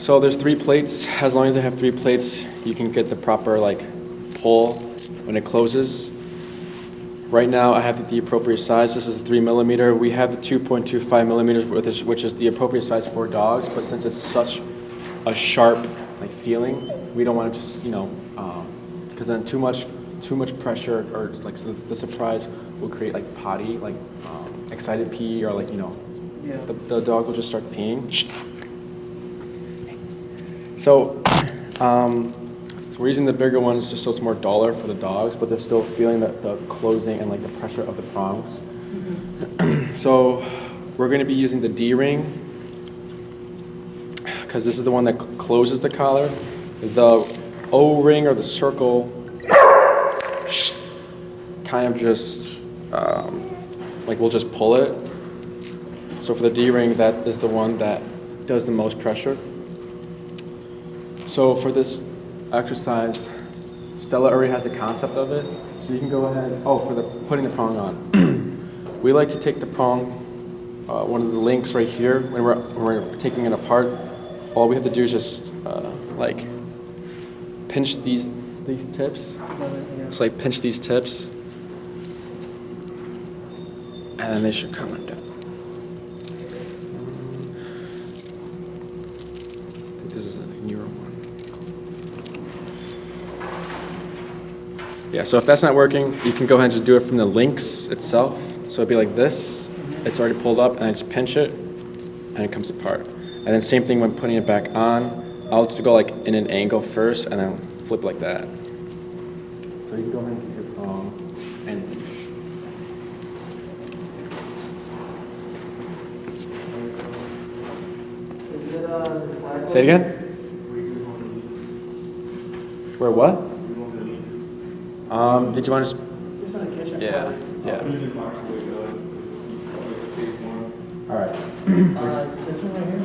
So there's 3 plates. As long as they have 3 plates, you can get the proper pull when it closes. Right now I have the appropriate size. This is 3mm. We have the 2.25mm, which is the appropriate size for dogs, but since it's such a sharp feeling, we don't want to just, because then too much pressure or the surprise will create potty, excited pee, or the dog will just start peeing. So we're using the bigger ones just so it's more duller for the dogs, but they're still feeling the closing and the pressure of the prongs. Mm-hmm. So we're going to be using the D-ring because this is the one that closes the collar. The O-ring or the circle kind of just we'll just pull it. So for the D-ring, that is the one that does the most pressure. So for this exercise, Stella already has a concept of it, so you can go ahead. Oh, for putting the prong on, we like to take the prong, one of the links right here. When we're taking it apart, all we have to do is just pinch these tips. So pinch these tips, and then they should come undone. I think this is a newer one. Yeah, so if that's not working, you can go ahead and just do it from the links itself. So it'd be like this. It's already pulled up, and I just pinch it, and it comes apart. And then same thing when putting it back on. I'll just go in an angle first, and then flip like that. So you can go ahead and take your prong and leash. Say it again? Where what? Did you want to just... Yeah. All right. This one right here?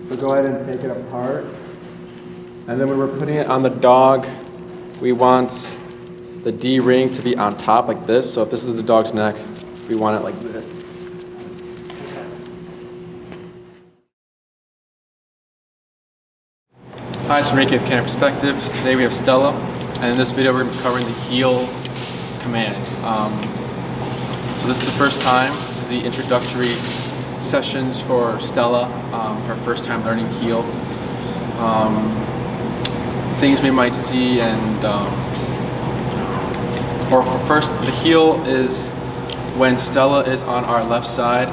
So go ahead and take it apart. And then when we're putting it on the dog, we want the D-ring to be on top like this. So if this is the dog's neck, we want it like this. Hi, it's Enrique with Canine Perspective. Today we have Stella, and in this video we're going to be covering the heel command. So this is the first time, this is the introductory sessions for Stella, her first time learning heel. Things we might see, and first, the heel is when Stella is on our left side,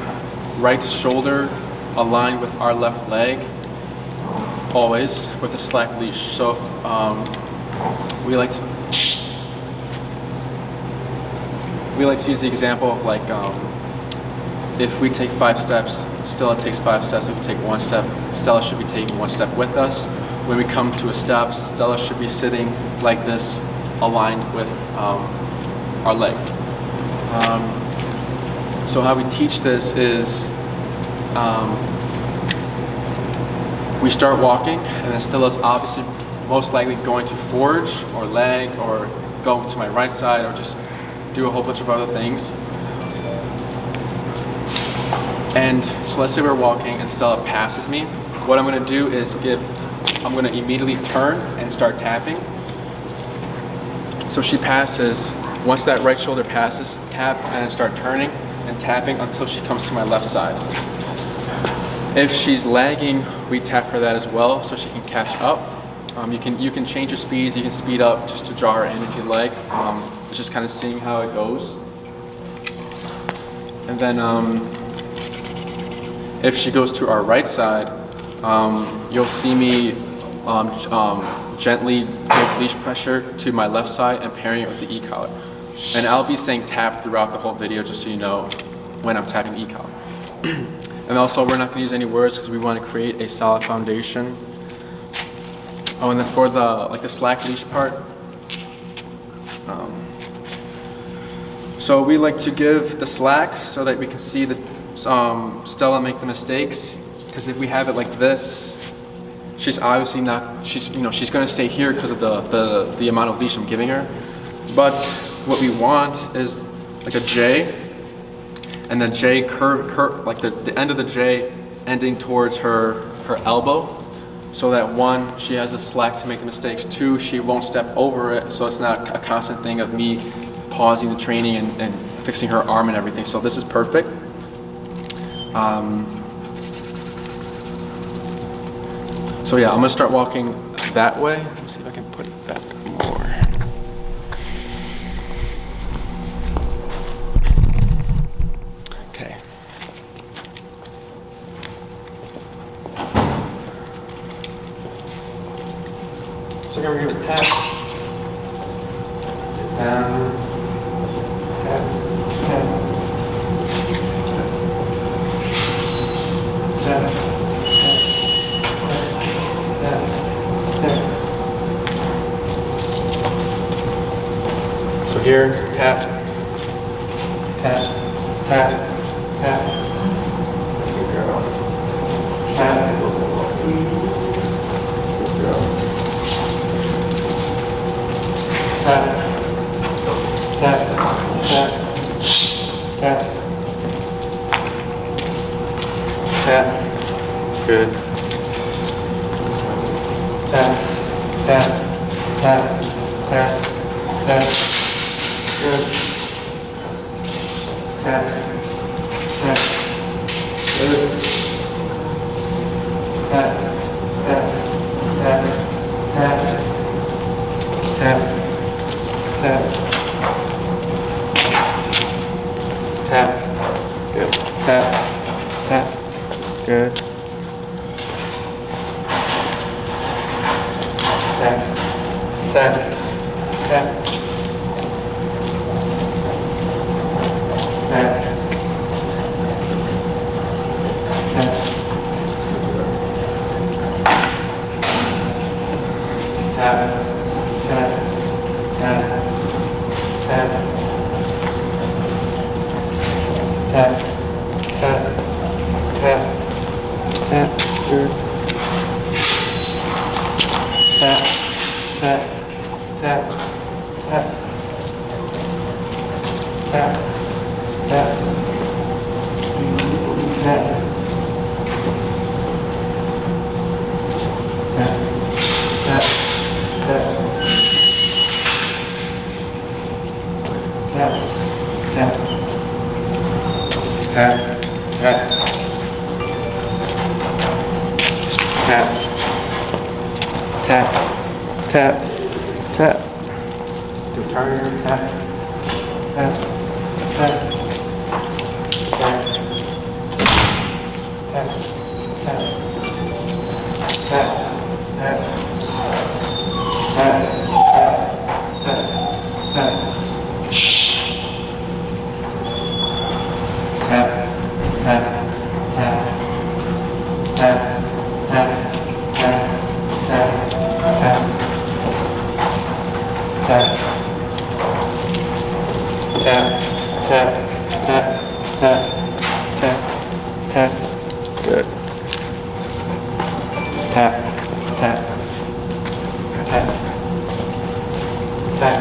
right shoulder aligned with our left leg, always with a slack leash. So we like to use the example of if we take 5 steps, Stella takes 5 steps. If we take 1 step, Stella should be taking 1 step with us. When we come to a step, Stella should be sitting like this, aligned with our leg. So how we teach this is we start walking, and then Stella's obviously most likely going to forge or leg or go to my right side or just do a whole bunch of other things. And so let's say we're walking and Stella passes me. What I'm going to do is I'm going to immediately turn and start tapping. So she passes. Once that right shoulder passes, tap and then start turning and tapping until she comes to my left side. If she's lagging, we tap for that as well so she can catch up. You can change your speeds. You can speed up just to draw her in if you like. It's just kind of seeing how it goes. And then if she goes to our right side, you'll see me gently give leash pressure to my left side and pairing it with the e-collar. And I'll be saying tap throughout the whole video just so you know when I'm tapping the e-collar. And also we're not going to use any words because we want to create a solid foundation. Oh, and then for the slack leash part, so we like to give the slack so that we can see the Stella make the mistakes. Because if we have it like this, she's obviously not. She's going to stay here because of the amount of leash I'm giving her. But what we want is like a J, and the J curve like the end of the J ending towards her elbow, so that one, she has a slack to make the mistakes. Two, she won't step over it, so it's not a constant thing of me pausing the training and fixing her arm and everything. So this is perfect. So yeah, I'm gonna start walking that way. Let me see if I can put it back more. Okay. So I'm gonna give it a tap. Down. Tap. Tap. Tap. Tap. So here, tap, tap, tap, tap. Good girl. Tap. Good girl. Tap, tap, tap, tap, tap. Good. Tap, tap, tap, tap, tap. Good. Tap, tap. Good. Tap, tap, tap, tap, tap, tap, tap. Good. Tap, tap. Good. Tap, tap, tap, tap, tap, tap, tap, tap, tap, tap, tap, tap, tap, good. Tap, tap, tap, tap, tap, tap, tap, tap, tap, tap, tap, tap, tap, tap, tap, tap, tap. Do turn, tap, tap, tap, tap, tap, tap, tap, tap, tap, tap, tap, shh. Tap, tap, tap, tap, tap, tap, tap, tap, tap, tap, tap, tap, tap, tap, tap, good. Tap, tap, tap, tap, tap,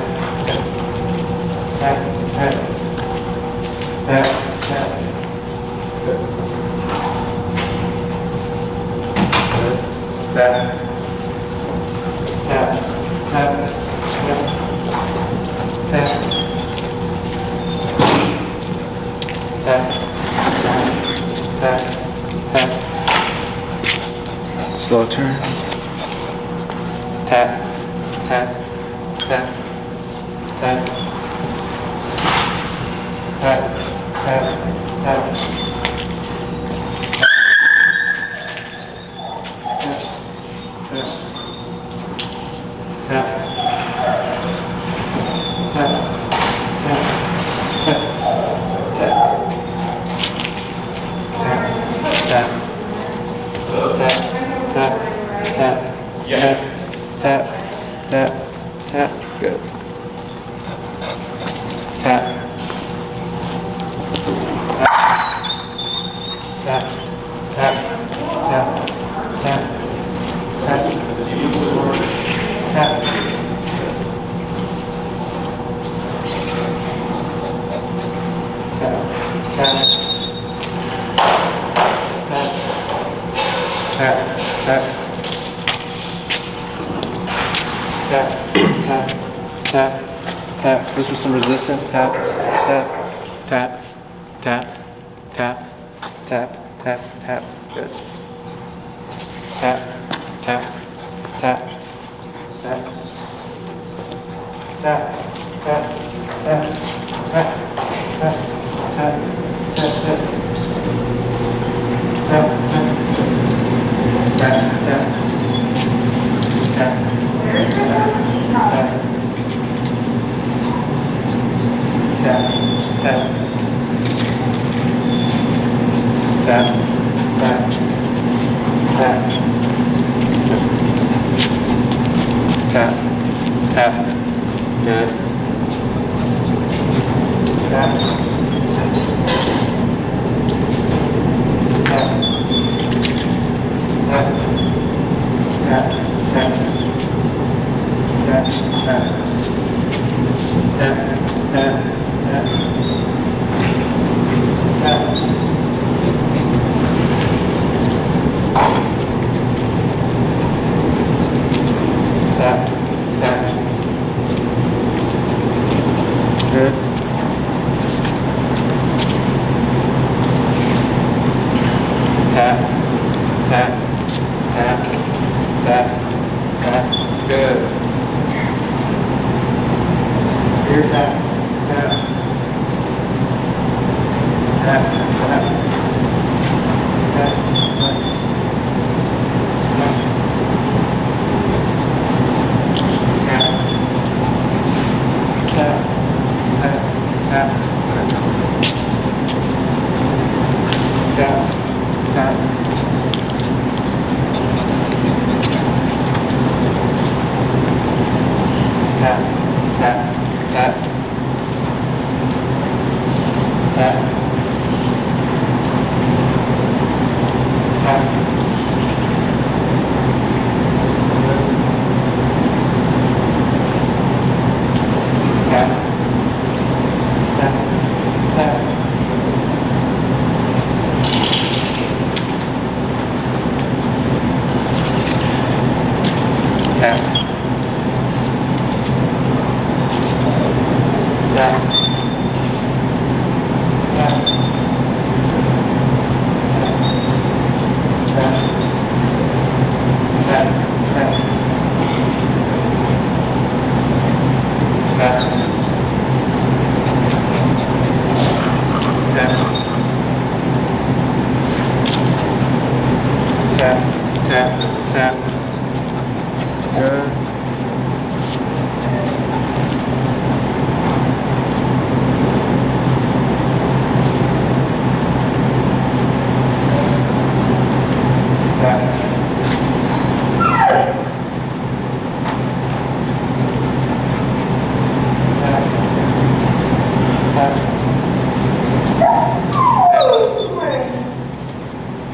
tap, tap, tap, good. Good. Tap, tap, tap, tap, tap, tap, tap, slow turn, tap, tap, tap, tap, tap, tap, tap, tap, tap, good. Tap, tap, tap, tap, tap, tap, tap. Tap, tap, tap, tap, tap, tap, tap. This was some resistance. Tap, tap, tap, tap, tap, tap, tap, tap. Good. Tap, tap, tap, tap, tap, tap, tap, tap, tap, tap, tap, tap, tap. Tap, tap, tap, tap, tap, tap, tap, tap, tap, tap, tap, tap, good. Tap, tap, tap, tap, tap, tap, tap, tap, tap, tap, tap. Tap, tap. Good. Tap, tap, tap, tap, tap. Good. Here, tap, tap, tap, tap, tap, tap, tap. Tap, tap, tap, tap, tap. Tap, tap, tap, tap, tap. Tap, tap, tap. Tap. Tap. Tap. Tap. Tap. Tap. Tap. Tap. Tap. Tap. Good. Tap. Tap. Tap.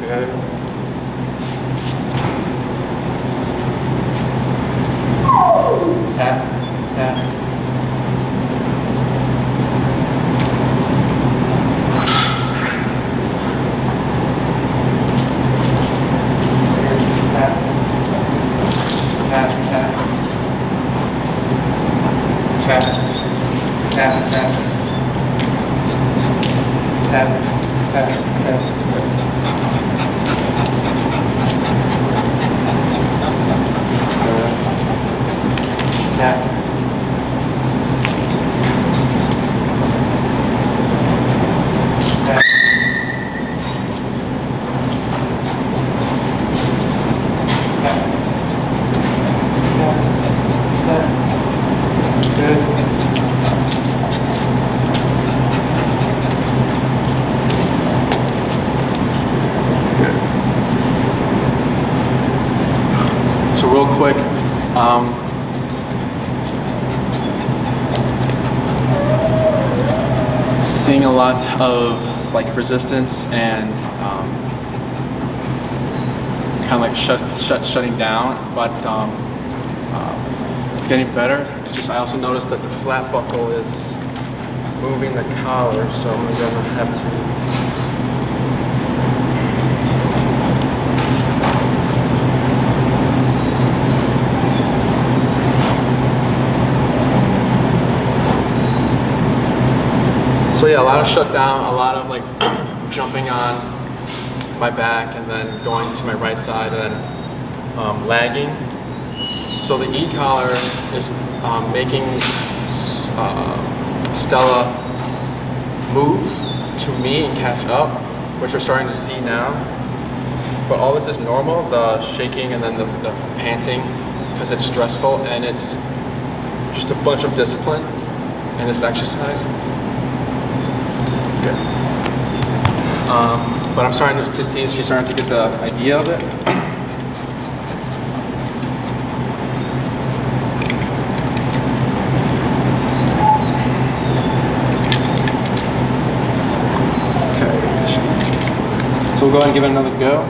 Good. Tap, tap. Tap, tap, tap. Tap, tap, tap. Tap, tap, tap. Tap. Tap. Good. So real quick, seeing a lot of like resistance and kind of like shutting down, but it's getting better. It's just I also noticed that the flat buckle is moving the collar, so I'm gonna have to. So yeah, a lot of shutdown, a lot of like jumping on my back and then going to my right side and then lagging. So the e-collar is making Stella move to me and catch up, which we're starting to see now. But all this is normal, the shaking and then the panting, because it's stressful and it's just a bunch of discipline in this exercise. Good. But I'm starting to see she's starting to get the idea of it. Okay. So we'll go ahead and give it another go.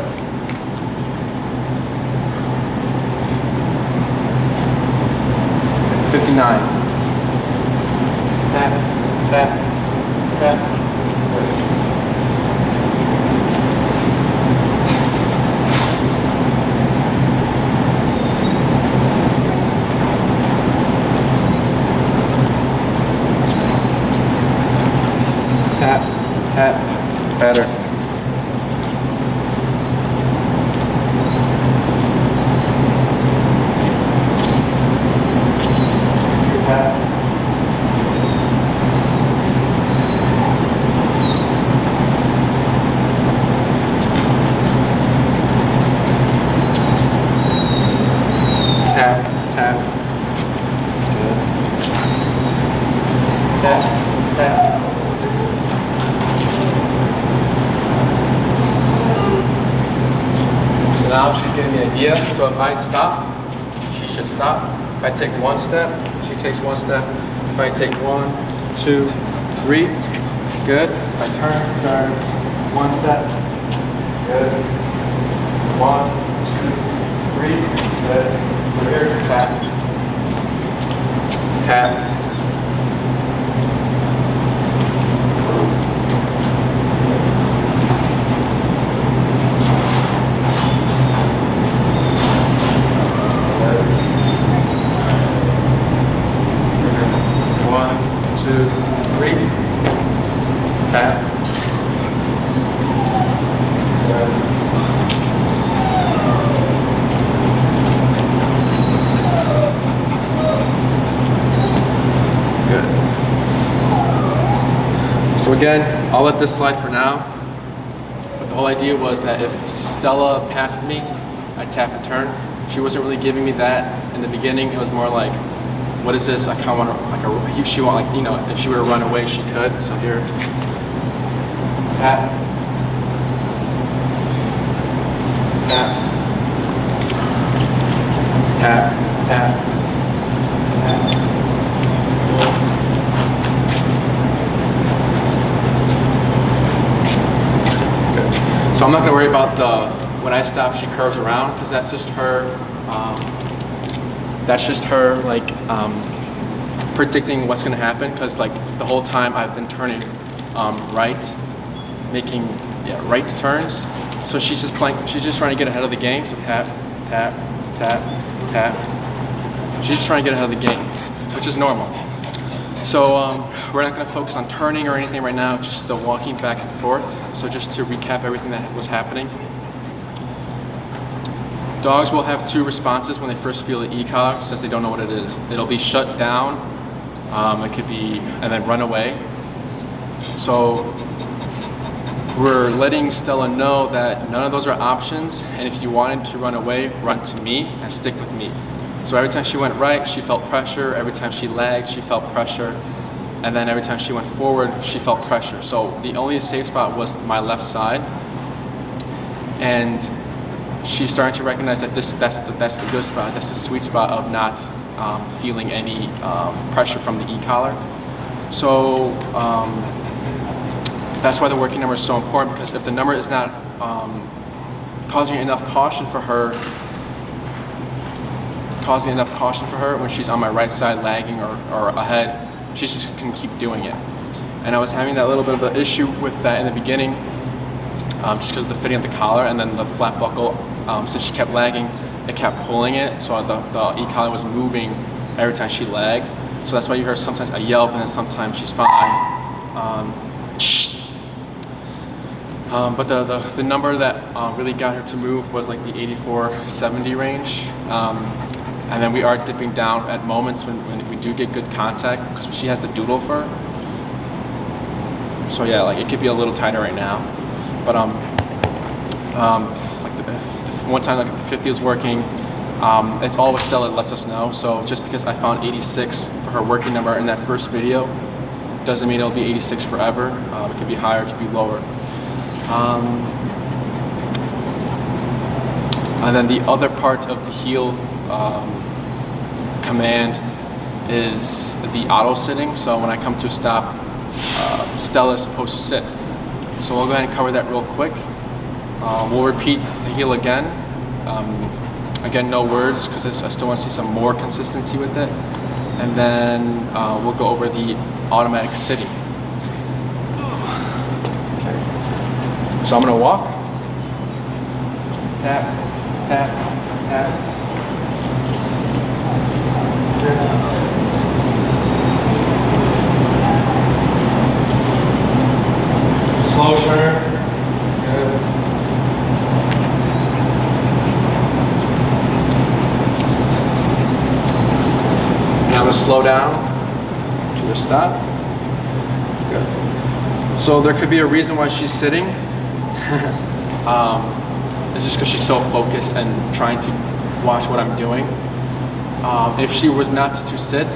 $59. Tap, tap, tap. Tap, tap, better. Tap. Tap, tap. Good. Tap, tap. So now she's getting the idea. So if I stop, she should stop. If I take one step, she takes one step. If I take 1, 2, 3, good. If I turn, one step, good. 1, 2, 3, good. Over here, tap, tap. Tap. Good. So again, I'll let this slide for now. But the whole idea was that if Stella passed me, I'd tap and turn. She wasn't really giving me that in the beginning. It was more like, what is this? I kind of want to, like, if she want, like, you know, if she were to run away, she could. So here, tap, tap, tap, tap, tap. Good. So I'm not going to worry about when I stop, she curves around, because that's just her. That's just her, like, predicting what's going to happen, because like the whole time I've been turning right, making right turns. So she's just playing. She's just trying to get ahead of the game. So tap, tap, tap, tap. She's just trying to get ahead of the game, which is normal. So we're not going to focus on turning or anything right now. Just the walking back and forth. So just to recap everything that was happening. Dogs will have two responses when they first feel the e-collar, since they don't know what it is. It'll be shut down, it could be, and then run away. So we're letting Stella know that none of those are options, and if you wanted to run away, run to me and stick with me. So every time she went right, she felt pressure. Every time she lagged, she felt pressure. And then every time she went forward, she felt pressure. So the only safe spot was my left side. And she's starting to recognize that that's the good spot, that's the sweet spot of not feeling any pressure from the e-collar. So that's why the working number is so important, because if the number is not causing enough caution for her when she's on my right side lagging or ahead, she's just gonna keep doing it. And I was having that little bit of an issue with that in the beginning, just because of the fitting of the collar and then the flat buckle. Since she kept lagging, it kept pulling it, so the e-collar was moving every time she lagged. So that's why you hear sometimes a yelp and then sometimes she's fine. But the number that really got her to move was like the 84-70 range. And then we are dipping down at moments when we do get good contact because she has the doodle fur. So yeah, like it could be a little tighter right now. But like the one time like the 50 was working, it's all what Stella lets us know. So just because I found 86 for her working number in that first video doesn't mean it'll be 86 forever. It could be higher, it could be lower. And then the other part of the heel command is the auto sitting. So when I come to a stop, Stella is supposed to sit. So we'll go ahead and cover that real quick. We'll repeat the heel again. Again, no words because I still want to see some more consistency with it. And then we'll go over the automatic sitting. Okay. So I'm going to walk. Tap, tap, tap. Slow turn. Good. Now to slow down to a stop. Good. So there could be a reason why she's sitting. It's just because she's so focused and trying to watch what I'm doing. If she was not to sit,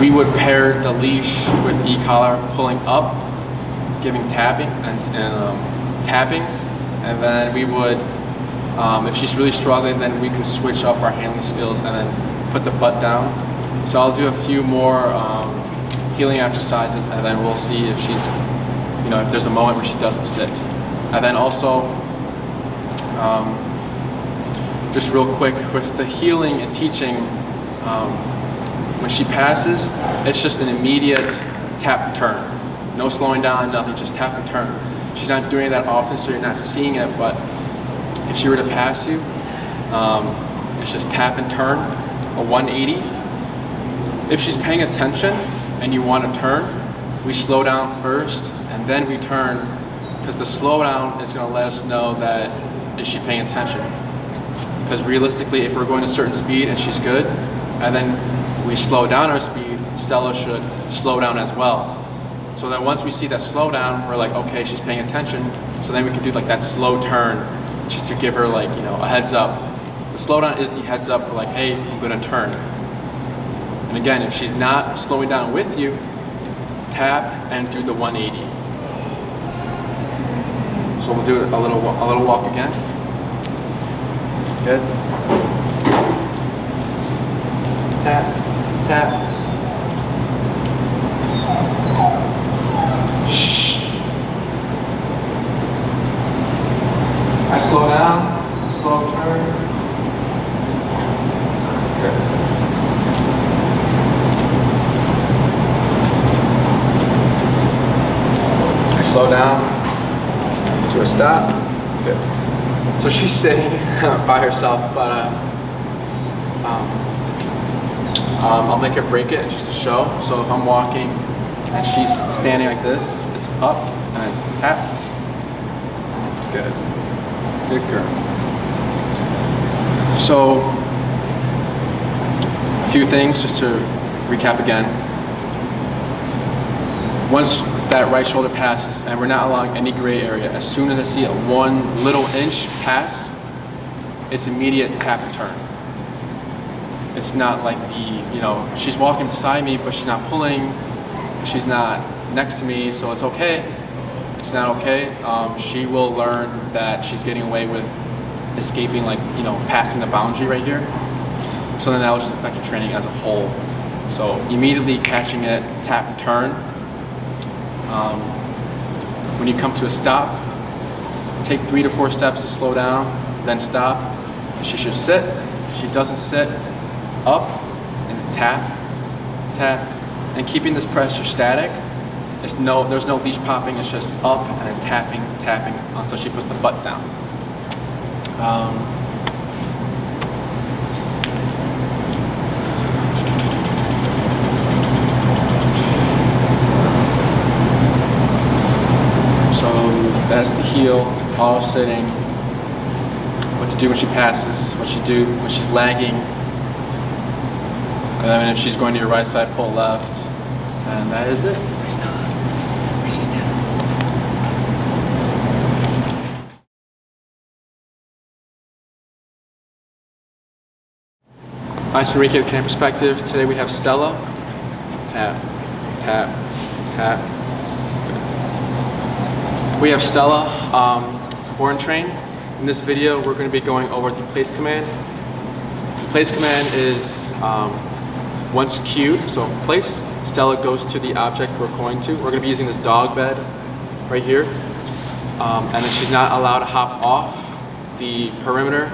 we would pair the leash with e-collar pulling up, giving tapping and tapping, and then we would, if she's really struggling, then we can switch up our handling skills and then put the butt down. So I'll do a few more healing exercises, and then we'll see if she's, if there's a moment where she doesn't sit. And then also, just real quick, with the healing and teaching, when she passes, it's just an immediate tap and turn. No slowing down, nothing, just tap and turn. She's not doing that often, so you're not seeing it, but if she were to pass you, it's just tap and turn, a 180. If she's paying attention and you want to turn, we slow down first and then we turn, because the slowdown is going to let us know that is she paying attention. Because realistically, if we're going a certain speed and she's good, and then we slow down our speed, Stella should slow down as well. So then once we see that slow down, we're like, okay, she's paying attention. So then we can do like that slow turn, just to give her like, a heads up. The slow down is the heads up for like, hey, I'm gonna turn. And again, if she's not slowing down with you, tap and do the 180. So we'll do a little walk again. Good. Tap, tap. Shh. I slow down, slow turn. Good. I slow down to a stop. Good. So she's sitting by herself, but I'll make her break it just to show. So if I'm walking and she's standing like this, it's up and tap. Good. Good girl. So a few things just to recap again. Once that right shoulder passes and we're not allowing any gray area, as soon as I see a 1 little inch pass, it's immediate tap and turn. It's not like she's walking beside me, but she's not pulling, she's not next to me, so it's okay. It's not okay. She will learn that she's getting away with escaping, passing the boundary right here. So then that will just affect your training as a whole. So immediately catching it, tap and turn. When you come to a stop, take 3 to 4 steps to slow down, then stop. She should sit. If she doesn't sit, up and tap, tap, and keeping this pressure static. There's no leash popping. It's just up and then tapping, tapping until she puts the butt down. heel, auto sitting, what to do when she passes, what she do when she's lagging, and then if she's going to your right side, pull left, and that is it. Stella, where's she down? Nice and recap camera perspective. Today we have Stella. Tap, tap, tap. We have Stella, born trained. In this video, we're going to be going over the place command. The place command is once cued, so place, Stella goes to the object we're going to. We're going to be using this dog bed right here. And then she's not allowed to hop off the perimeter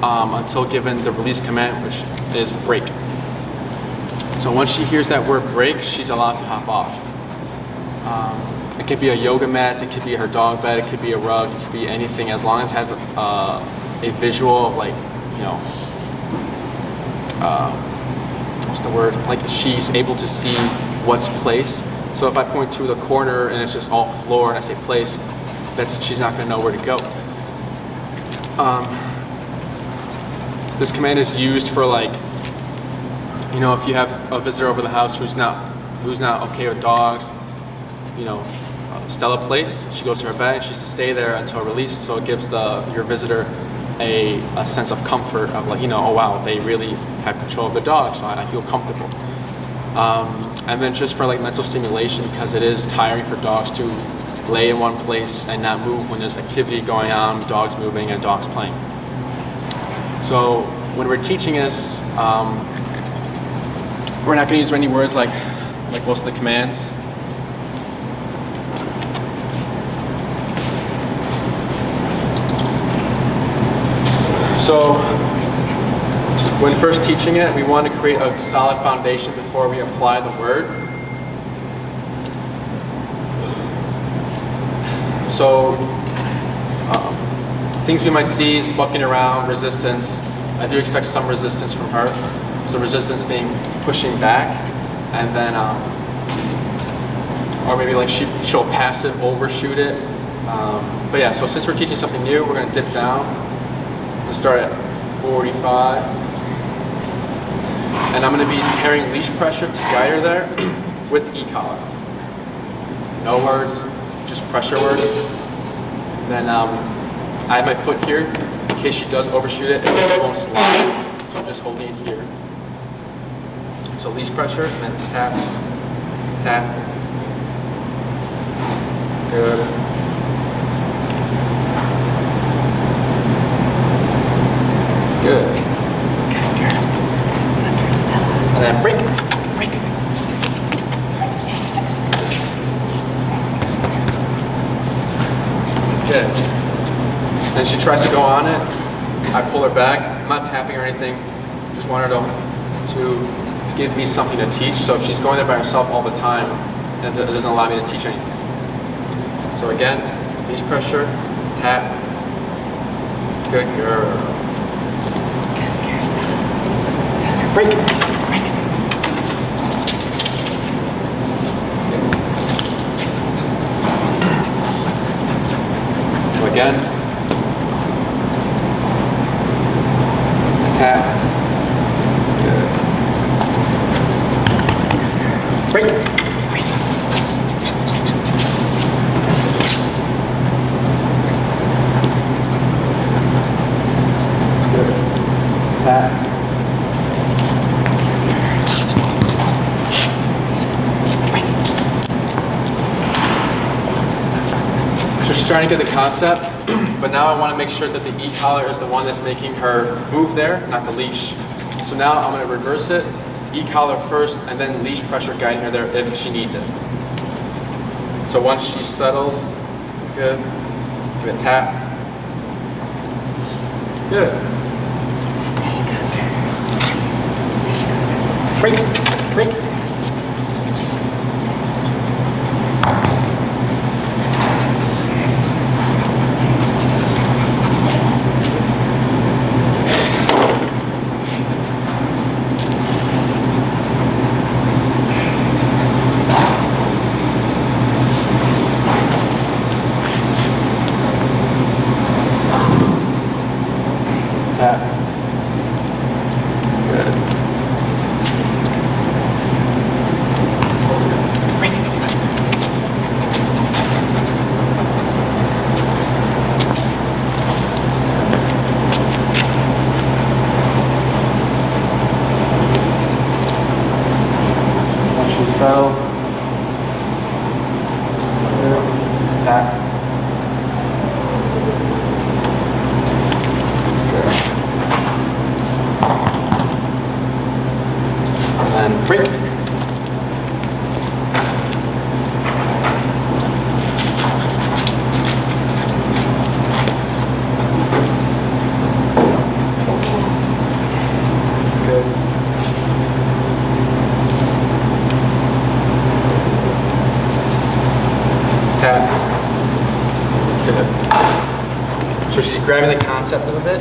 until given the release command, which is break. So once she hears that word break, she's allowed to hop off. It could be a yoga mat, it could be her dog bed, it could be a rug, it could be anything, as long as it has a visual of, like, you know, what's the word? Like, she's able to see what's place. So if I point to the corner and it's just all floor and I say place, she's not going to know where to go. This command is used for, like, you know, if you have a visitor over the house who's not okay with dogs, you know, Stella place, she goes to her bed and she's to stay there until released, so it gives your visitor a sense of comfort of, like, you know, oh wow, they really have control of the dog, so I feel comfortable. And then just for, like, mental stimulation, because it is tiring for dogs to lay in one place and not move when there's activity going on, dogs moving and dogs playing. So when we're teaching this, we're not going to use any words like most of the commands. So when first teaching it, we want to create a solid foundation before we apply the word. So things we might see is bucking around, resistance. I do expect some resistance from her. So resistance being pushing back, and then, or maybe like she'll passive overshoot it. But yeah, so since we're teaching something new, we're going to dip down. We'll start at 45. And I'm going to be pairing leash pressure to guide her there with e-collar. No words, just pressure word. Then I have my foot here in case she does overshoot it, it won't slide. So I'm just holding it here. So leash pressure, and then tap, tap. Good. Good. Good girl. Good girl, Stella. And then break. Break. Okay. And she tries to go on it. I pull her back. I'm not tapping or anything. Just want her to give me something to teach. So if she's going there by herself all the time, it doesn't allow me to teach anything. So again, leash pressure, tap. Good girl. Good girl, Stella. Break. Break. So again, tap. Good. Break. Good. Tap. So she's starting to get the concept, but now I want to make sure that the e-collar is the one that's making her move there, not the leash. So now I'm going to reverse it, e-collar first, and then leash pressure guiding her there if she needs it. So once she's settled, good, give it a tap. Good. Break, break. Tap. Good. Once you settle, tap. And break. Good. Tap. Good. So she's grabbing the concept of it.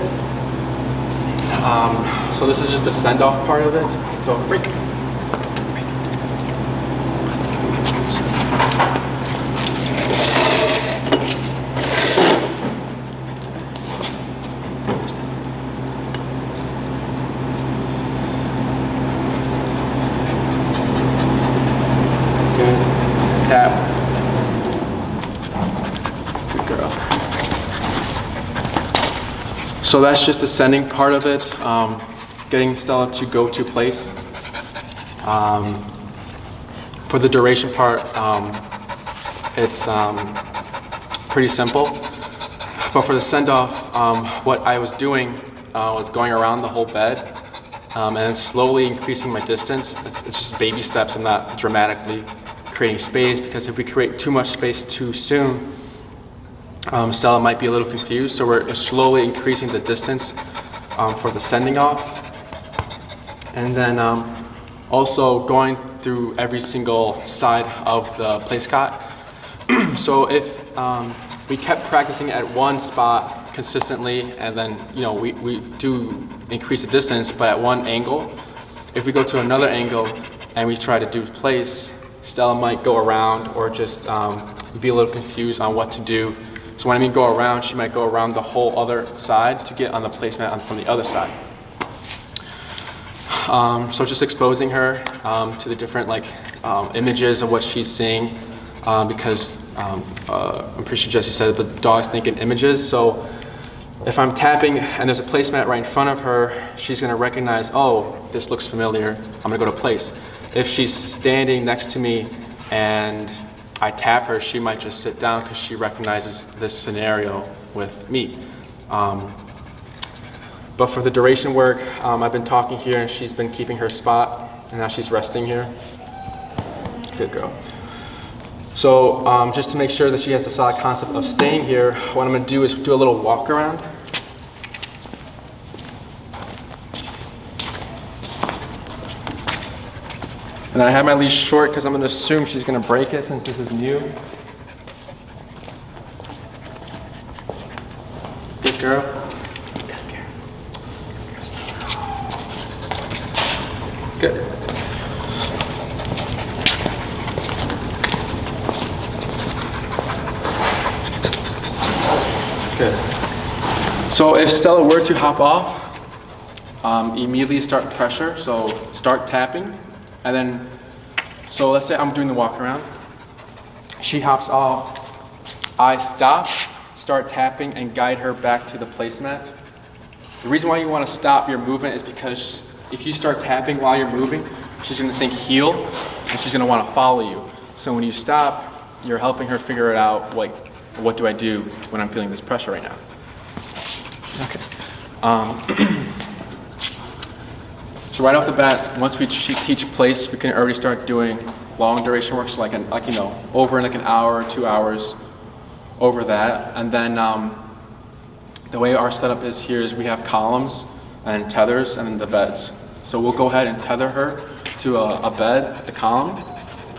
So this is just the send-off part of it. So break. Good. Tap. Good girl. So that's just the sending part of it. Getting Stella to go to place. For the duration part, it's pretty simple. But for the send-off, what I was doing was going around the whole bed and then slowly increasing my distance. It's just baby steps. I'm not dramatically creating space, because if we create too much space too soon, Stella might be a little confused. So we're slowly increasing the distance for the sending off. And then also going through every single side of the place cot. So if we kept practicing at one spot consistently, and then we do increase the distance, but at one angle. If we go to another angle and we try to do place, Stella might go around or just be a little confused on what to do. So when I mean go around, she might go around the whole other side to get on the placemat from the other sade. So just exposing her to the different images of what she's seeing, because I'm pretty sure Jesse said the dog's thinking images. So if I'm tapping and there's a placemat right in front of her, she's going to recognize, oh, this looks familiar, I'm going to go to place. If she's standing next to me and I tap her, she might just sit down because she recognizes this scenario with me. But for the duration work, I've been talking here and she's been keeping her spot, and now she's resting here. Good girl. So just to make sure that she has the solid concept of staying here, what I'm going to do is do a little walk around. And I have my leash short because I'm going to assume she's going to break it since this is new. Good girl. Good. Good. So if Stella were to hop off, immediately start pressure. So start tapping, and then, so let's say I'm doing the walk around. She hops off. I stop, start tapping, and guide her back to the placemat. The reason why you want to stop your movement is because if you start tapping while you're moving, she's going to think heel, and she's going to want to follow you. So when you stop, you're helping her figure it out, like, what do I do when I'm feeling this pressure right now? Okay. So right off the bat, once we teach place, we can already start doing long duration work, so over like an hour, 2 hours, over that. And then the way our setup is here is we have columns and tethers and then the beds. So we'll go ahead and tether her to a bed at the column,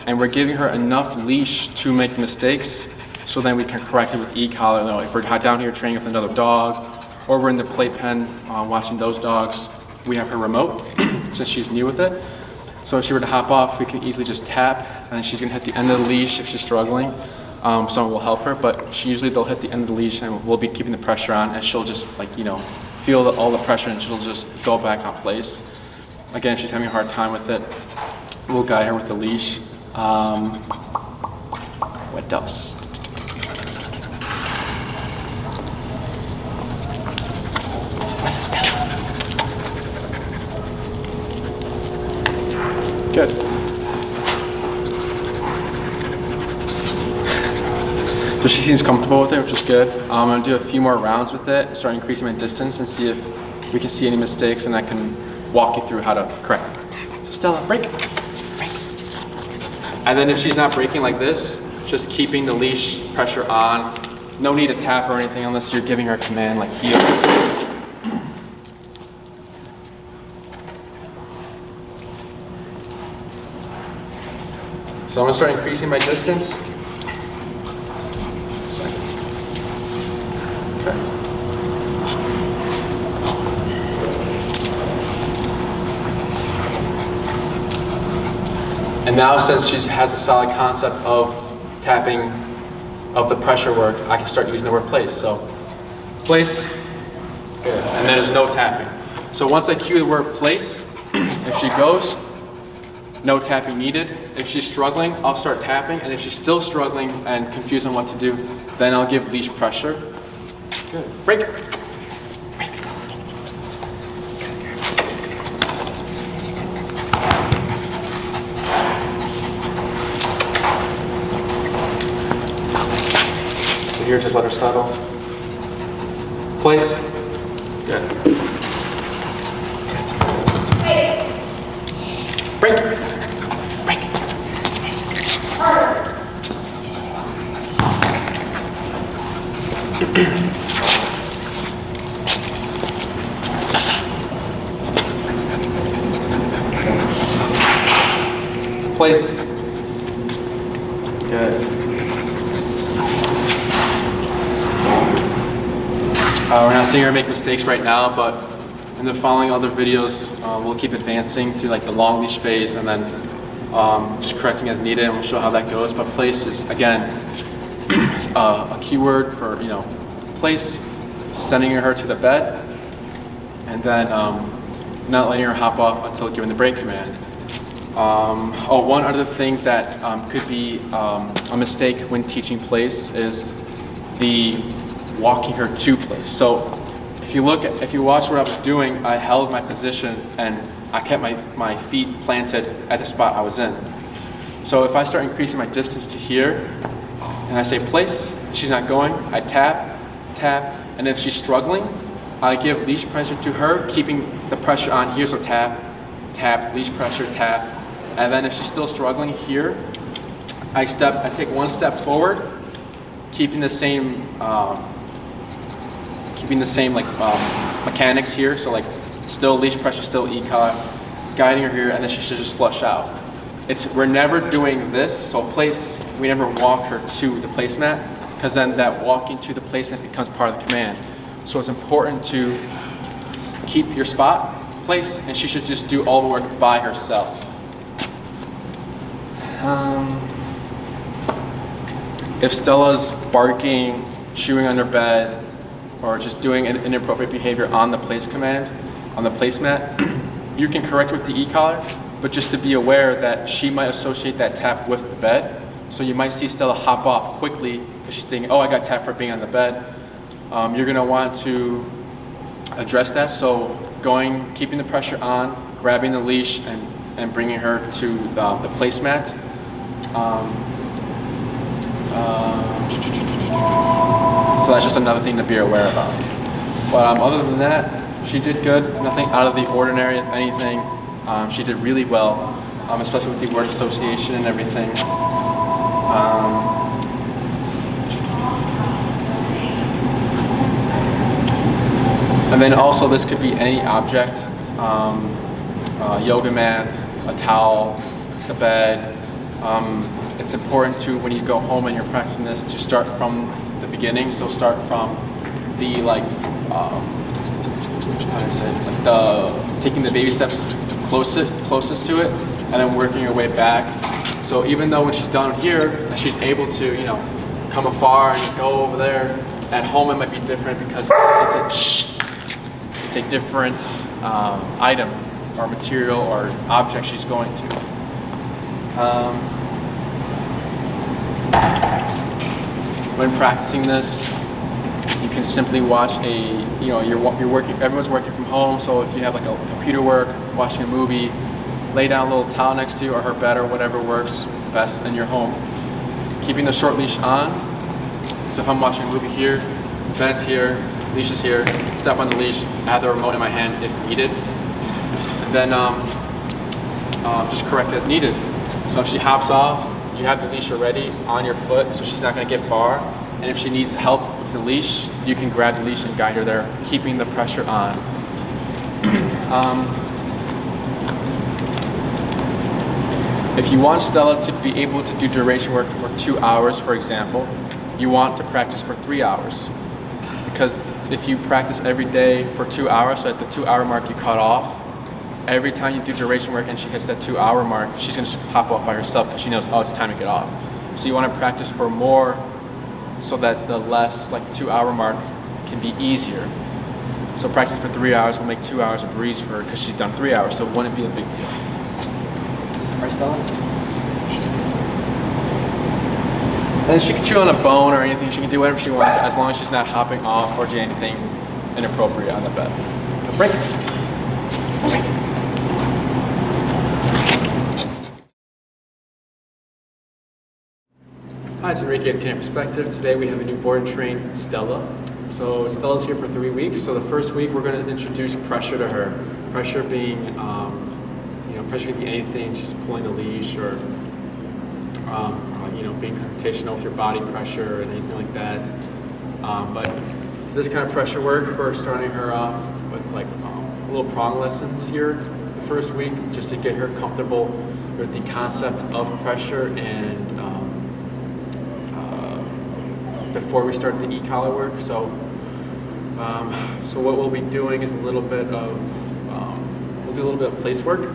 and we're giving her enough leash to make mistakes, so then we can correct it with e-collar. If we're down here training with another dog, or we're in the playpen watching those dogs, we have her remote since she's new with it. So if she were to hop off, we can easily just tap, and then she's gonna hit the end of the leash if she's struggling. Someone will help her, but they'll hit the end of the leash, and we'll be keeping the pressure on, and she'll just feel all the pressure and she'll just go back on place. Again, if she's having a hard time with it, we'll guide her with the leash. What else? Where's Stella? Good. So she seems comfortable with it, which is good. I'm gonna do a few more rounds with it, start increasing my distance and see if we can see any mistakes, and I can walk you through how to correct it. So Stella, break. Break. And then if she's not breaking like this, just keeping the leash pressure on. No need to tap or anything unless you're giving her a command like heel. So I'm gonna start increasing my distance. Okay. And now since she has a solid concept of tapping, of the pressure work, I can start using the word place. So place, good. And then there's no tapping. So once I cue the word place, if she goes, no tapping needed. If she's struggling, I'll start tapping, and if she's still struggling and confused on what to do, then I'll give leash pressure. Good. Break it. Break, Stella. So here, just let her settle. Place. Good. Break. Break. Place. Good. We're not seeing her make mistakes right now, but in the following other videos, we'll keep advancing through like the long leash phase and then just correcting as needed, and we'll show how that goes. But place is, again, a keyword for, place, sending her to the bed, and then not letting her hop off until given the break command. One other thing that could be a mistake when teaching place is the walking her to place. So if you watch what I was doing, I held my position and I kept my feet planted at the spot I was in. So if I start increasing my distance to here, and I say place, she's not going, I tap, tap, and if she's struggling, I give leash pressure to her, keeping the pressure on here, so tap, tap, leash pressure, tap, and then if she's still struggling here, I take one step forward, keeping the same mechanics here, so like still leash pressure, still E-collar, guiding her here, and then she should just flush out. We're never doing this, so place, we never walk her to the placemat, because then that walking to the placemat becomes part of the command. So it's important to keep your spot, place, and she should just do all the work by herself. If Stella's barking, chewing under bed, or just doing an inappropriate behavior on the place command, on the placemat, you can correct with the E-collar, but just to be aware that she might associate that tap with the bed. So you might see Stella hop off quickly because she's thinking, oh, I got tapped for being on the bed. You're gonna want to address that. So keeping the pressure on, grabbing the leash and bringing her to the placemat. So that's just another thing to be aware about. But other than that, she did good. Nothing out of the ordinary, if anything. She did really well, especially with the word association and everything. And then also this could be any object, yoga mat, a towel, the bed. It's important to, when you go home and you're practicing this, to start from the beginning. So start from the taking the baby steps closest to it, and then working your way back. So even though when she's down here, she's able to, come afar and go over there, at home it might be different because it's a shh. it's a different item or material or object she's going to. When practicing this, you can simply watch you're working, everyone's working from home, so if you have like a computer work, watching a movie, lay down a little towel next to you or her bed or whatever works best in your home. Keeping the short leash on. So if I'm watching a movie here, bed's here, leash is here, step on the leash, add the remote in my hand if needed. And then just correct as needed. So if she hops off, you have the leash already on your foot, so she's not going to get far. And if she needs help with the leash, you can grab the leash and guide her there, keeping the pressure on. If you want Stella to be able to do duration work for 2 hours, for example, you want to practice for 3 hours. Because if you practice every day for 2 hours, so at the 2 hour mark you cut off, every time you do duration work and she hits that 2 hour mark, she's going to hop off by herself because she knows, oh, it's time to get off. So you want to practice for more so that the less, like 2 hour mark can be easier. So practicing for 3 hours will make 2 hours a breeze for her because she's done 3 hours, so it wouldn't be a big deal. Right, Stella? Yes. And she can chew on a bone or anything, she can do whatever she wants as long as she's not hopping off or doing anything inappropriate on the bed. So break it. Hi, it's Enrique at Canine Perspective. Today we have a new board and train, Stella. So Stella's here for 3 weeks. So the first week we're going to introduce pressure to her. Pressure being, pressure can be anything, just pulling the leash or, being confrontational with your body pressure or anything like that. But for this kind of pressure work, we're starting her off with like little prong lessons here the first week, just to get her comfortable with the concept of pressure and before we start the e-collar work. So what we'll be doing is we'll do a little bit of place work.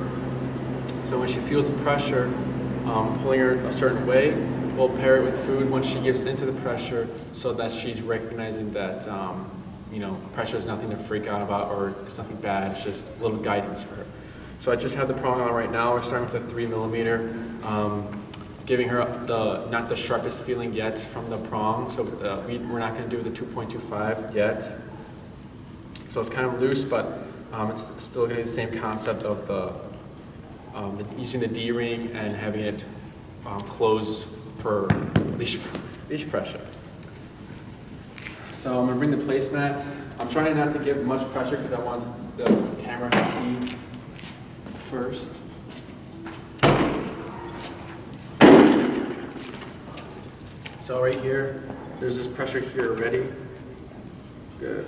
So when she feels the pressure pulling her a certain way, we'll pair it with food once she gives into the pressure so that she's recognizing that pressure is nothing to freak out about or it's nothing bad, it's just a little guidance for her. So I just have the prong on right now. We're starting with a 3 millimeter. Giving her not the sharpest feeling yet from the prong, so we're not going to do the 2.25 yet. So it's kind of loose, but it's still going to be the same concept of using the D-ring and having it close for leash pressure. So I'm going to bring the placemat. I'm trying not to give much pressure because I want the camera to see first. So right here, there's this pressure here already. Good.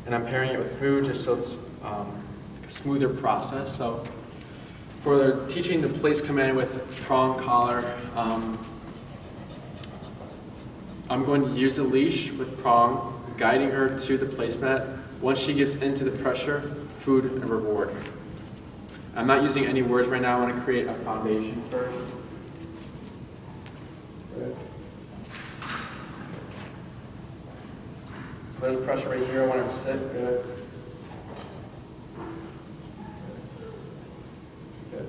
And I'm pairing it with food just so it's a smoother process. So for teaching the place command with prong collar, I'm going to use a leash with prong, guiding her to the placemat. Once she gets into the pressure, food and reward. I'm not using any words right now. I want to create a foundation first. Good. So there's pressure right here. I want her to sit. Good. Good.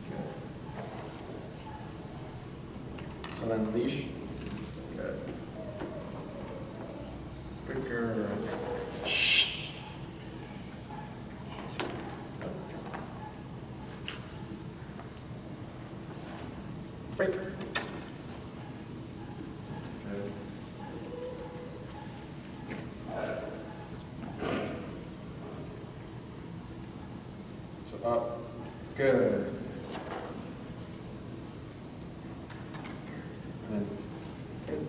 Good. So then leash. Good. Good girl. Break. Good. So up. Good. And then good.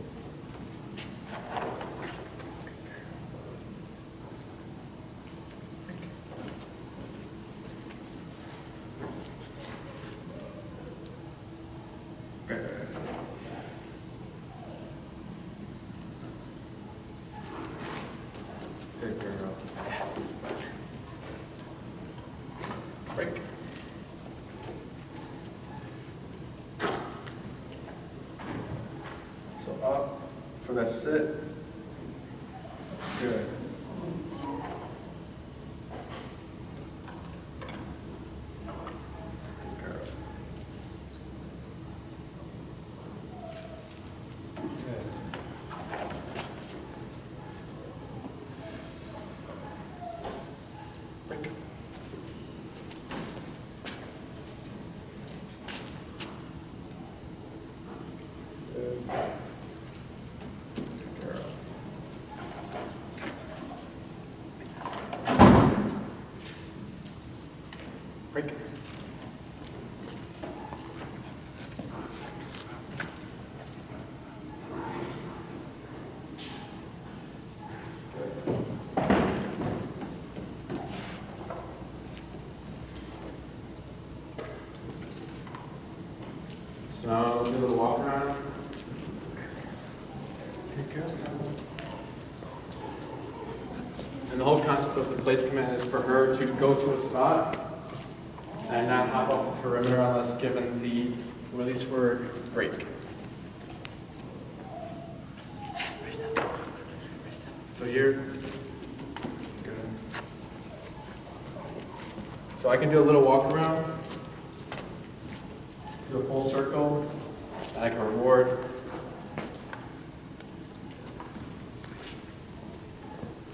Good girl. Yes. Break. up for that sit. Good. Good girl. Good. Break. Good. Good girl. Break. So now do a little walk around. Good girl. And the whole concept of the place command is for her to go to a spot and not hop off the perimeter unless given the release word break. So here, good. So I can do a little walk around, do a full circle, and I can reward.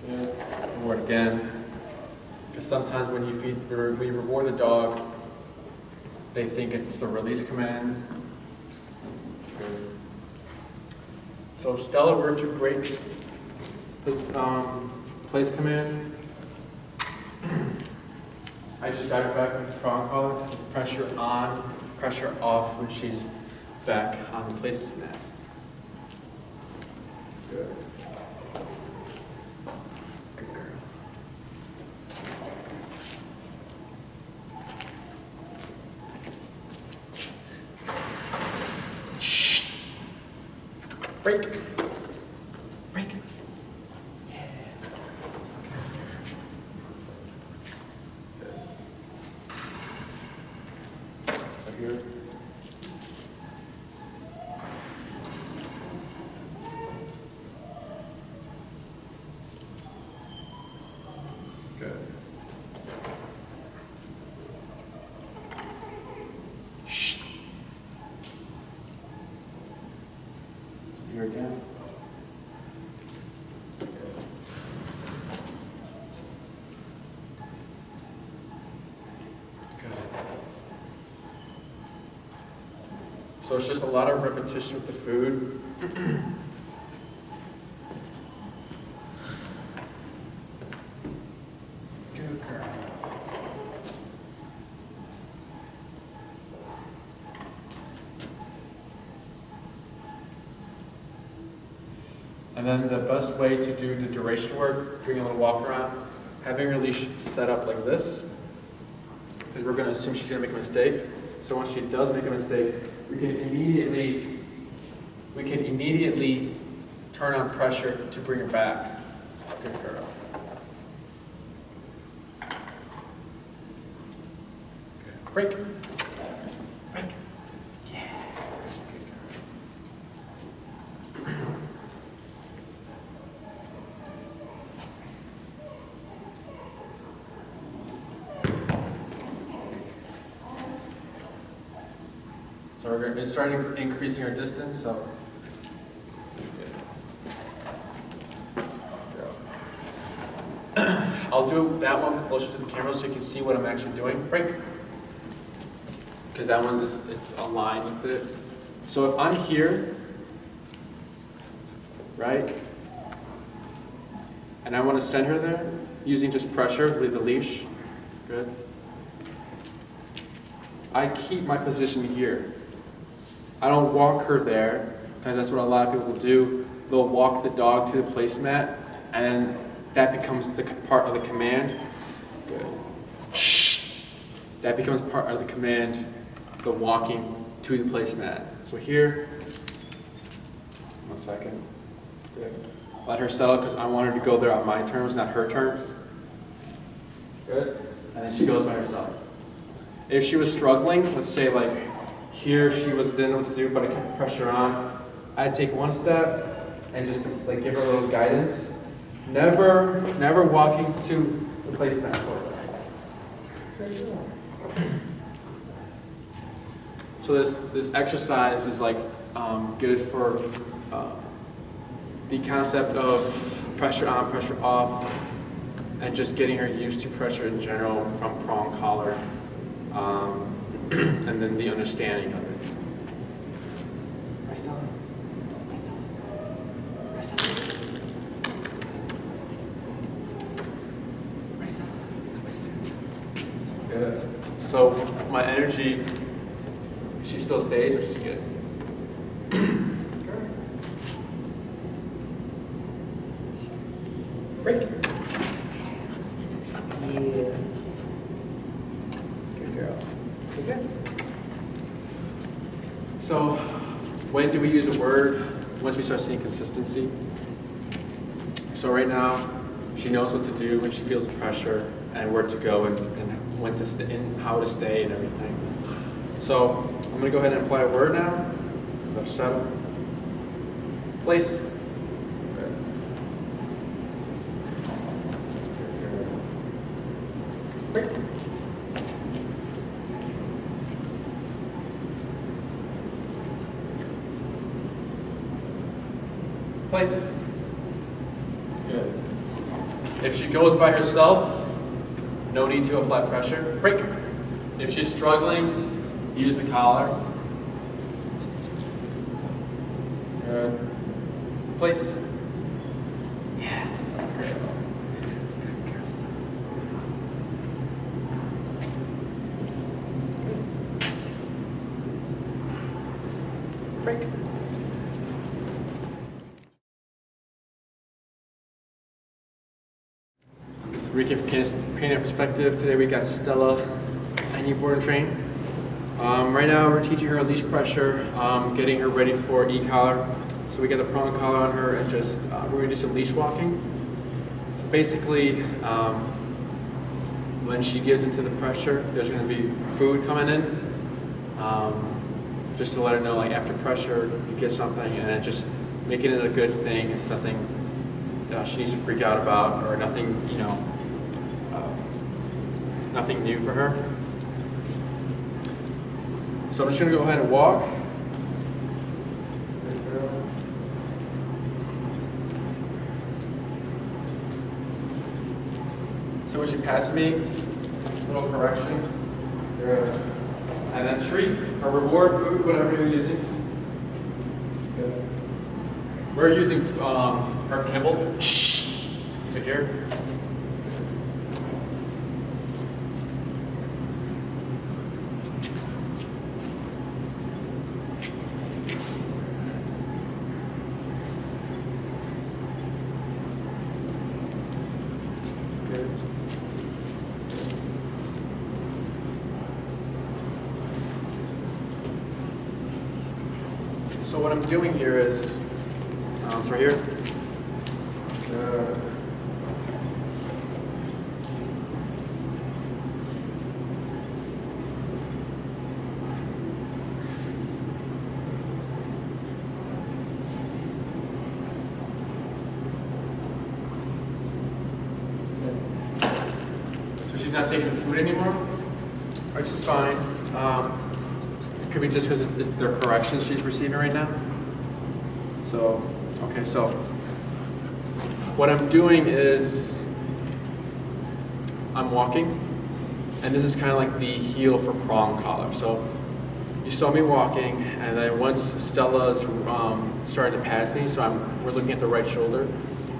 Yeah, reward again. Because sometimes when you when you reward the dog, they think it's the release command. Good. So if Stella were to break this place command, I just got her back with the prong collar, pressure on, pressure off when she's back on the place mat. Good. Good girl. Shh. Break. Break. Yeah. Good. So here. Good. Shh. So here again. So it's just a lot of repetition with the food. Good girl. And then the best way to do the duration work, doing a little walk around, having your leash set up like this, because we're going to assume she's going to make a mistake. So once she does make a mistake, we can immediately turn on pressure to bring her back. Good girl. Good. Break. Break. Yeah. Good girl. So we're going to start increasing our distance. So, I'll do that one closer to the camera so you can see what I'm actually doing. Break. Because that one it's aligned with it. So if I'm here, right, and I want to send her there using just pressure, leave the leash. Good. I keep my position here. I don't walk her there, because that's what a lot of people will do. They'll walk the dog to the placemat, and then that becomes the part of the command. Good. Shh. That becomes part of the command, the walking to the placemat. So here, 1 second. Good. Let her settle, because I want her to go there on my terms, not her terms. Good. And then she goes by herself. If she was struggling, let's say like here she didn't know what to do, but I kept pressure on, I'd take one step and just like give her a little guidance. Never walking to the place that I'm going. So this exercise is like good for the concept of pressure on, pressure off, and just getting her used to pressure in general from prong collar, and then the understanding of it. Right, Stella? Right, Stella? Right, Stella? Right, Stella? Good. So my energy, she still stays, which is good. Break. Yeah. Good girl. Okay. So, when do we use a word? Once we start seeing consistency. So right now, she knows what to do when she feels the pressure and where to go and when to stay and how to stay and everything. So I'm gonna go ahead and apply a word now. Left settle. Place. Break. Place. Good. If she goes by herself, no need to apply pressure. Break. If she's struggling, use the collar. Good. Place. Yes. Good girl. Good girl. Stop. Break. So recap from Canine perspective. Today we got Stella, and you board and train. Right now we're teaching her leash pressure, getting her ready for e-collar. So we got the prong collar on her and just we're going to do some leash walking. So basically, when she gives into the pressure, there's going to be food coming in. Just to let her know, like after pressure, you get something, and then just making it a good thing. It's nothing she needs to freak out about, or nothing, nothing new for her. So I'm just going to go ahead and walk. So when she passes me, little correction. Good. And then treat or reward food, whatever you're using. Good. We're using her kibble. Shh. So here. So what I'm doing here is, it's right here. So she's not taking the food anymore, which is fine. It could be just because it's their corrections she's receiving right now. So, okay, so what I'm doing is I'm walking, and this is kind of like the heel for prong collar. So you saw me walking, and then once Stella's started to pass me, so we're looking at the right shoulder.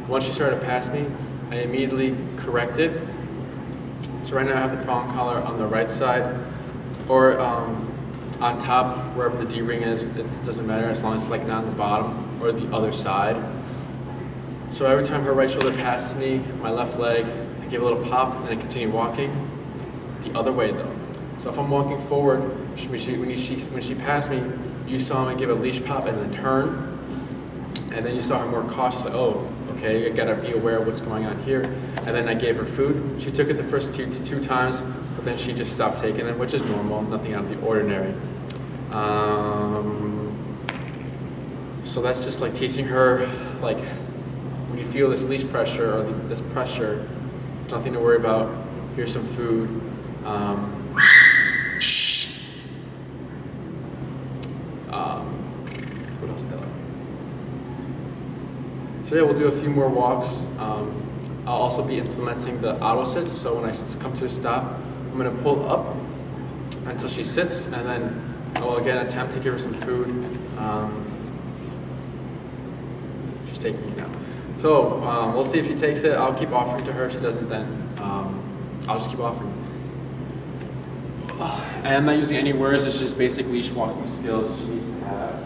Once she started to pass me, I immediately corrected. So right now I have the prong collar on the right side, or on top, wherever the D-ring is, it doesn't matter as long as it's like not on the bottom or the other side. So every time her right shoulder passes me, my left leg, I give a little pop and I continue walking. The other way though. So if I'm walking forward, when she passed me, you saw me give a leash pop and then turn. And then you saw her more cautious, like, oh, okay, I gotta be aware of what's going on here. And then I gave her food. She took it the first two times, but then she just stopped taking it, which is normal, nothing out of the ordinary. So that's just like teaching her, like, when you feel this leash pressure or this pressure, nothing to worry about. Here's some food. Shh. What else, Stella? So yeah, we'll do a few more walks. I'll also be implementing the auto sits. So when I come to a stop, I'm gonna pull up until she sits, and then I will again attempt to give her some food. She's taking it now. So we'll see if she takes it. I'll keep offering to her. If she doesn't, then I'll just keep offering. And I'm not using any words. It's just basic leash walking skills she needs to have.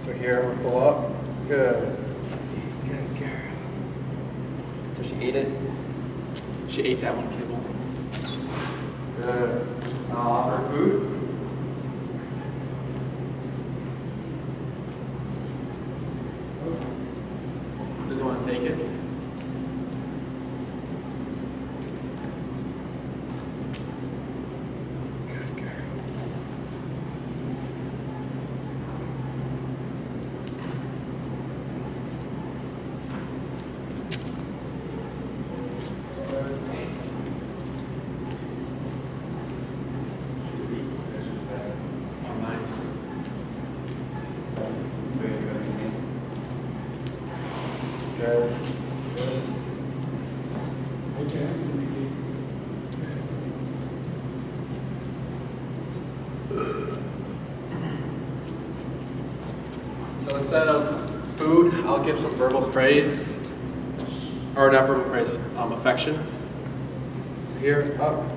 So here, we'll pull up. Good. Good girl. So she ate it. She ate that one kibble. Good. Now I'll offer her food. Doesn't want to take it. Good girl. Good. So instead of food, I'll give some verbal praise, or not verbal praise, affection. So here, up.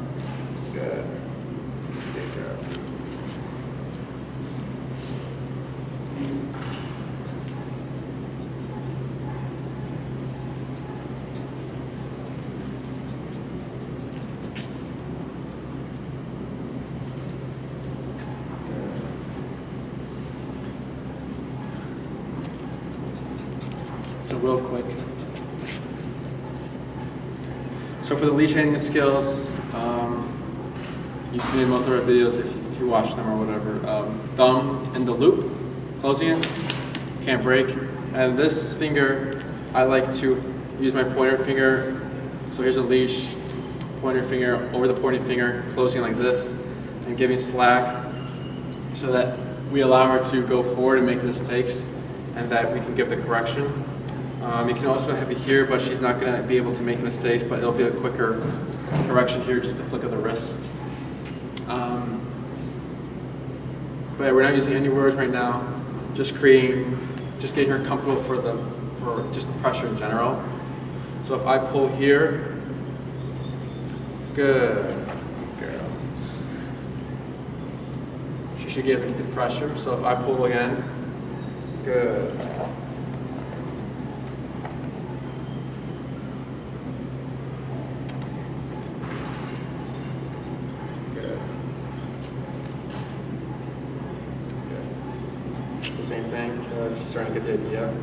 Good. Good girl. So real quick. So for the leash handling skills, you've seen in most of our videos if you watch them or whatever. Thumb in the loop, closing it, can't break. And this finger, I like to use my pointer finger. So here's a leash, pointer finger over the pointing finger, closing like this, and giving slack so that we allow her to go forward and make the mistakes, and that we can give the correction. You can also have it here, but she's not going to be able to make mistakes, but it'll be a quicker correction here, just a flick of the wrist. But we're not using any words right now, just getting her comfortable for just the pressure in general. So if I pull here, good girl. She should give into the pressure. So if I pull again, good. Same thing, she's starting to get the idea.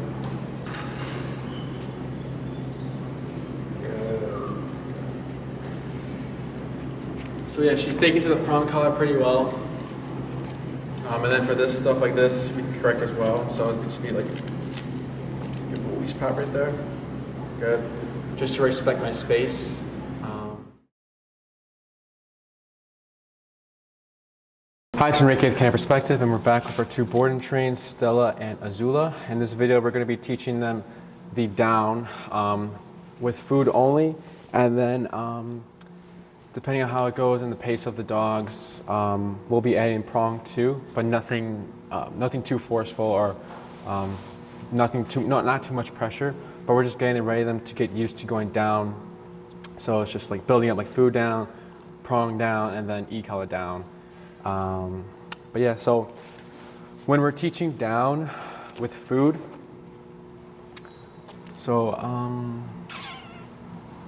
Good. So yeah, she's taken to the prong collar pretty well. And then for this stuff like this, we can correct as well. So it would just be like, give a leash pop right there. Good. Just to respect my space. Hi, it's Enrique with Canine Perspective, and we're back with our two board and trains, Stella and Azula. In this video, we're going to be teaching them the down with food only, and then depending on how it goes and the pace of the dogs, we'll be adding prong too, but nothing too forceful or not too much pressure. But we're just getting ready them to get used to going down. So it's just like building up like food down, prong down, and then e-collar down. But yeah, so when we're teaching down with food, so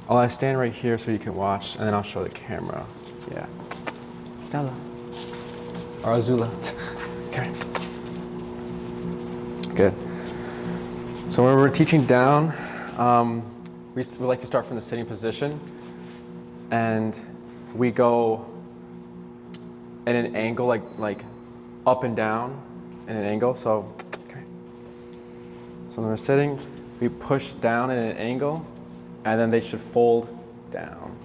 I'll stand right here so you can watch, and then I'll show the camera. Yeah, Stella or Azula. Okay, good. So when we're teaching down, we like to start from the sitting position, and we go in an angle, like up and down in an angle. So, okay. So when we're sitting, we push down in an angle, and then they should fold down.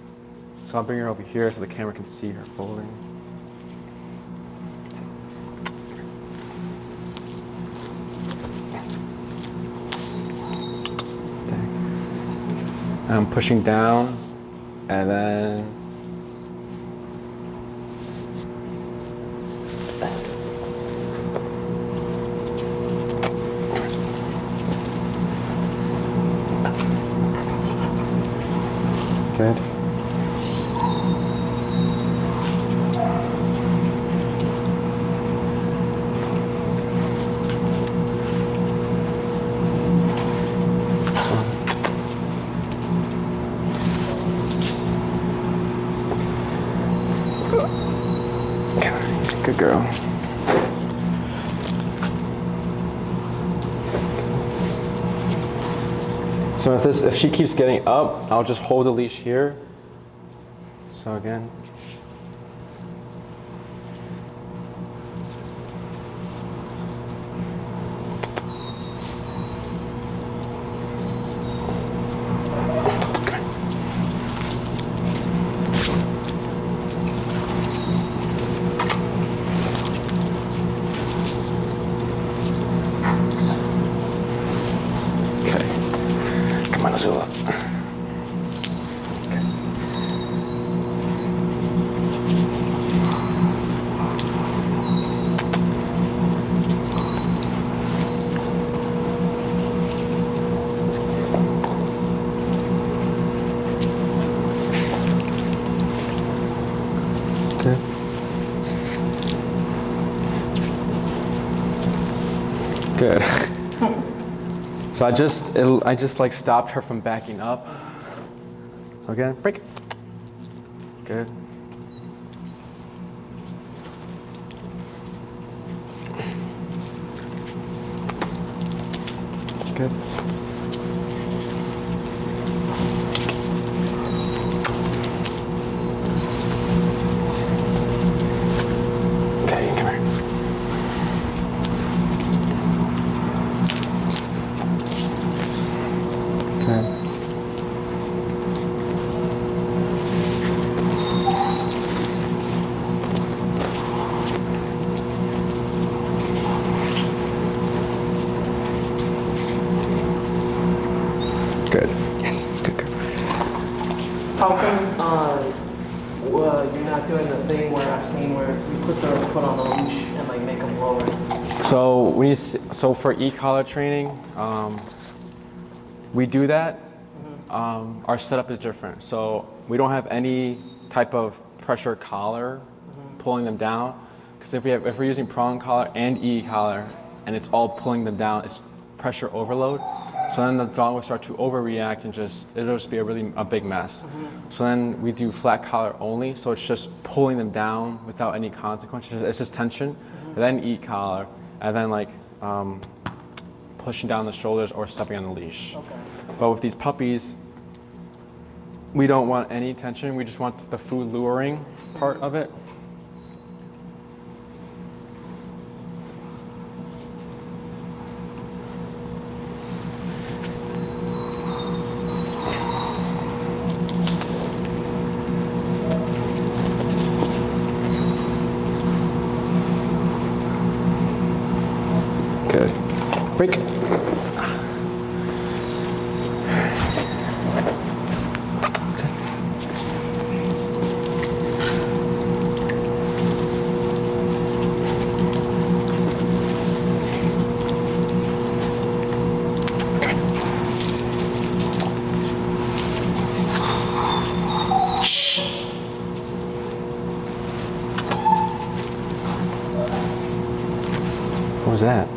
So I'll bring her over here so the camera can see her folding. I'm pushing down, and then good. Good girl. So if she keeps getting up, I'll just hold the leash here. So again. Good. So I just like stopped her from backing up. So again, break. Good. Good. Okay, come here. Okay. Good. Yes, good girl. How come you're not doing the thing where I've seen where you put the foot on the leash and like make them lower? So for e-collar training, we do that. Our setup is different. So we don't have any type of pressure collar pulling them down. Because if we're using prong collar and e-collar and it's all pulling them down, it's pressure overload. So then the dog will start to overreact and it'll just be a big mess. So then we do flat collar only, so it's just pulling them down without any consequences. It's just tension, and then e-collar, and then like pushing down the shoulders or stepping on the leash. Okay. But with these puppies, we don't want any tension. We just want the food luring part of it. Good. Break. What was that?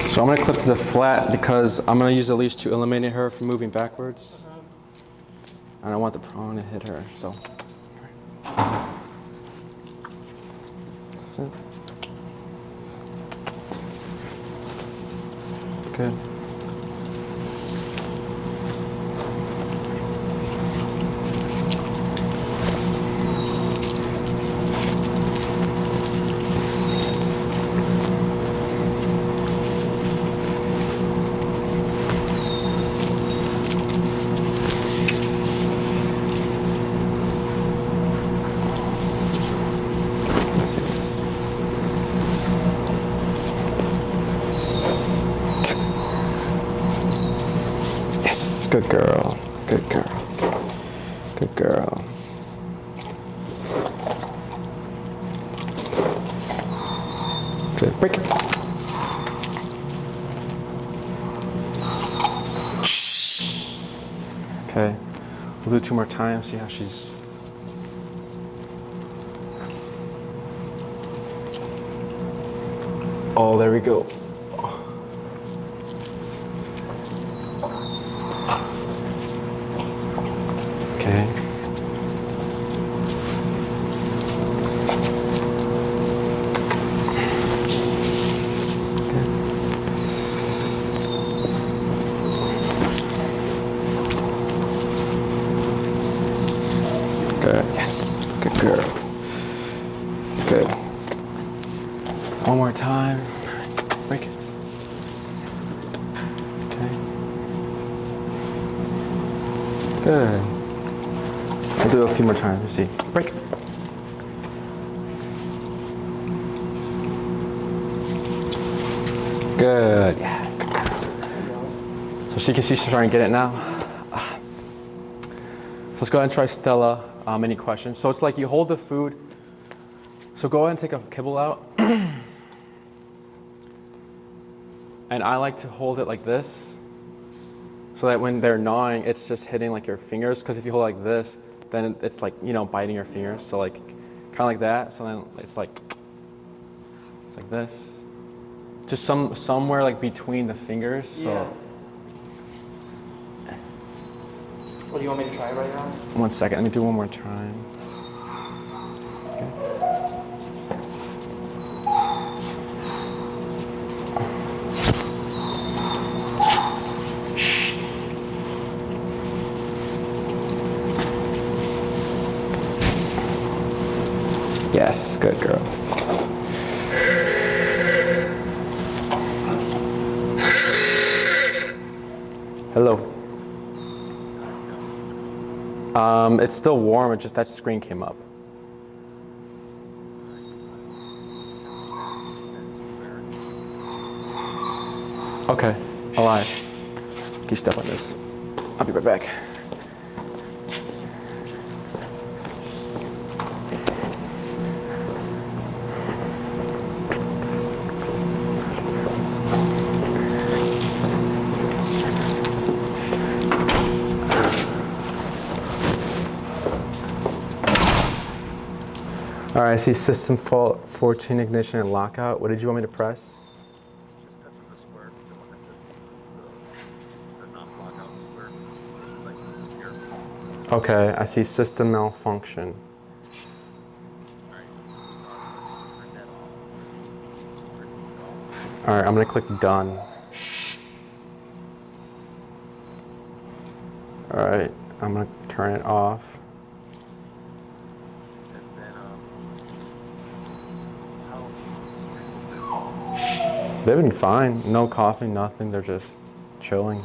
So I'm going to clip to the flat because I'm going to use the leash to eliminate her from moving backwards. And I want the prong to hit her, so. Sit. Good. Let's see this. Yes, good girl. Good girl. Good girl. Good. Break it. Okay. We'll do 2 more times, see how she's. Oh, there we go. Okay. Good. Yes. Good girl. Good. One more time. Break it. Okay. Good. I'll do it a few more times. Let's see. Break it. Good. Yeah. So she can see she's starting to get it now. So let's go ahead and try Stella. Any questions? So it's like you hold the food. So go ahead and take a kibble out. And I like to hold it like this, so that when they're gnawing, it's just hitting like your fingers. Because if you hold it like this, then it's like, you know, biting your fingers. So like, kind of like that. So then it's like this. Just somewhere like between the fingers. So. Yeah. What do you want me to try right now? 1 second. Let me do one more time. Okay. Yes, good girl. Hello. It's still warm, it's just that screen came up. Okay, Elias, can you step on this? I'll be right back. All right, I see system fault 14 ignition and lockout. What did you want me to press? Okay, I see system malfunction. All right, I'm gonna click done. All right, I'm gonna turn it off. They've been fine. No coughing, nothing. They're just chilling.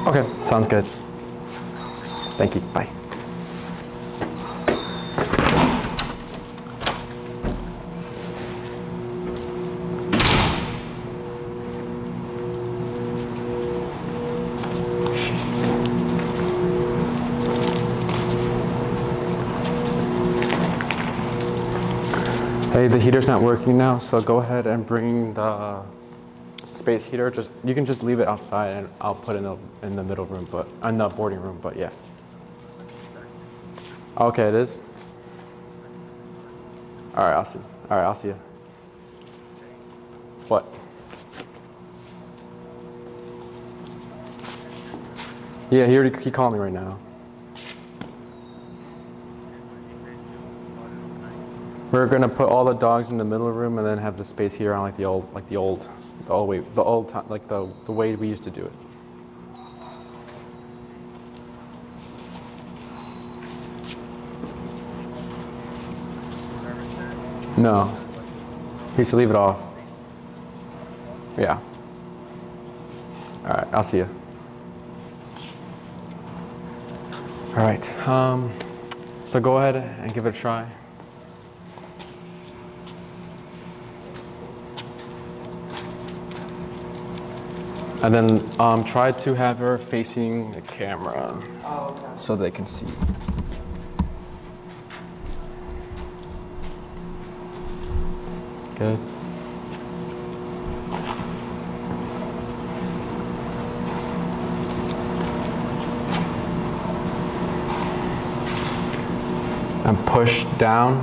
Okay, sounds good. Thank you. Bye. Hey, the heater's not working now, so go ahead and bring the space heater, you can just leave it outside, and I'll put it in the middle room, but in the boarding room. But yeah. Okay, it is. All right, I'll see. All right, I'll see you. What? Yeah, he called me right now. We're gonna put all the dogs in the middle room and then have the space heater on like the old time, like the way we used to do it. No, he needs to leave it off. Yeah. All right, I'll see you. All right. So go ahead and give it a try. And then try to have her facing the camera so they can see. Good. And push down.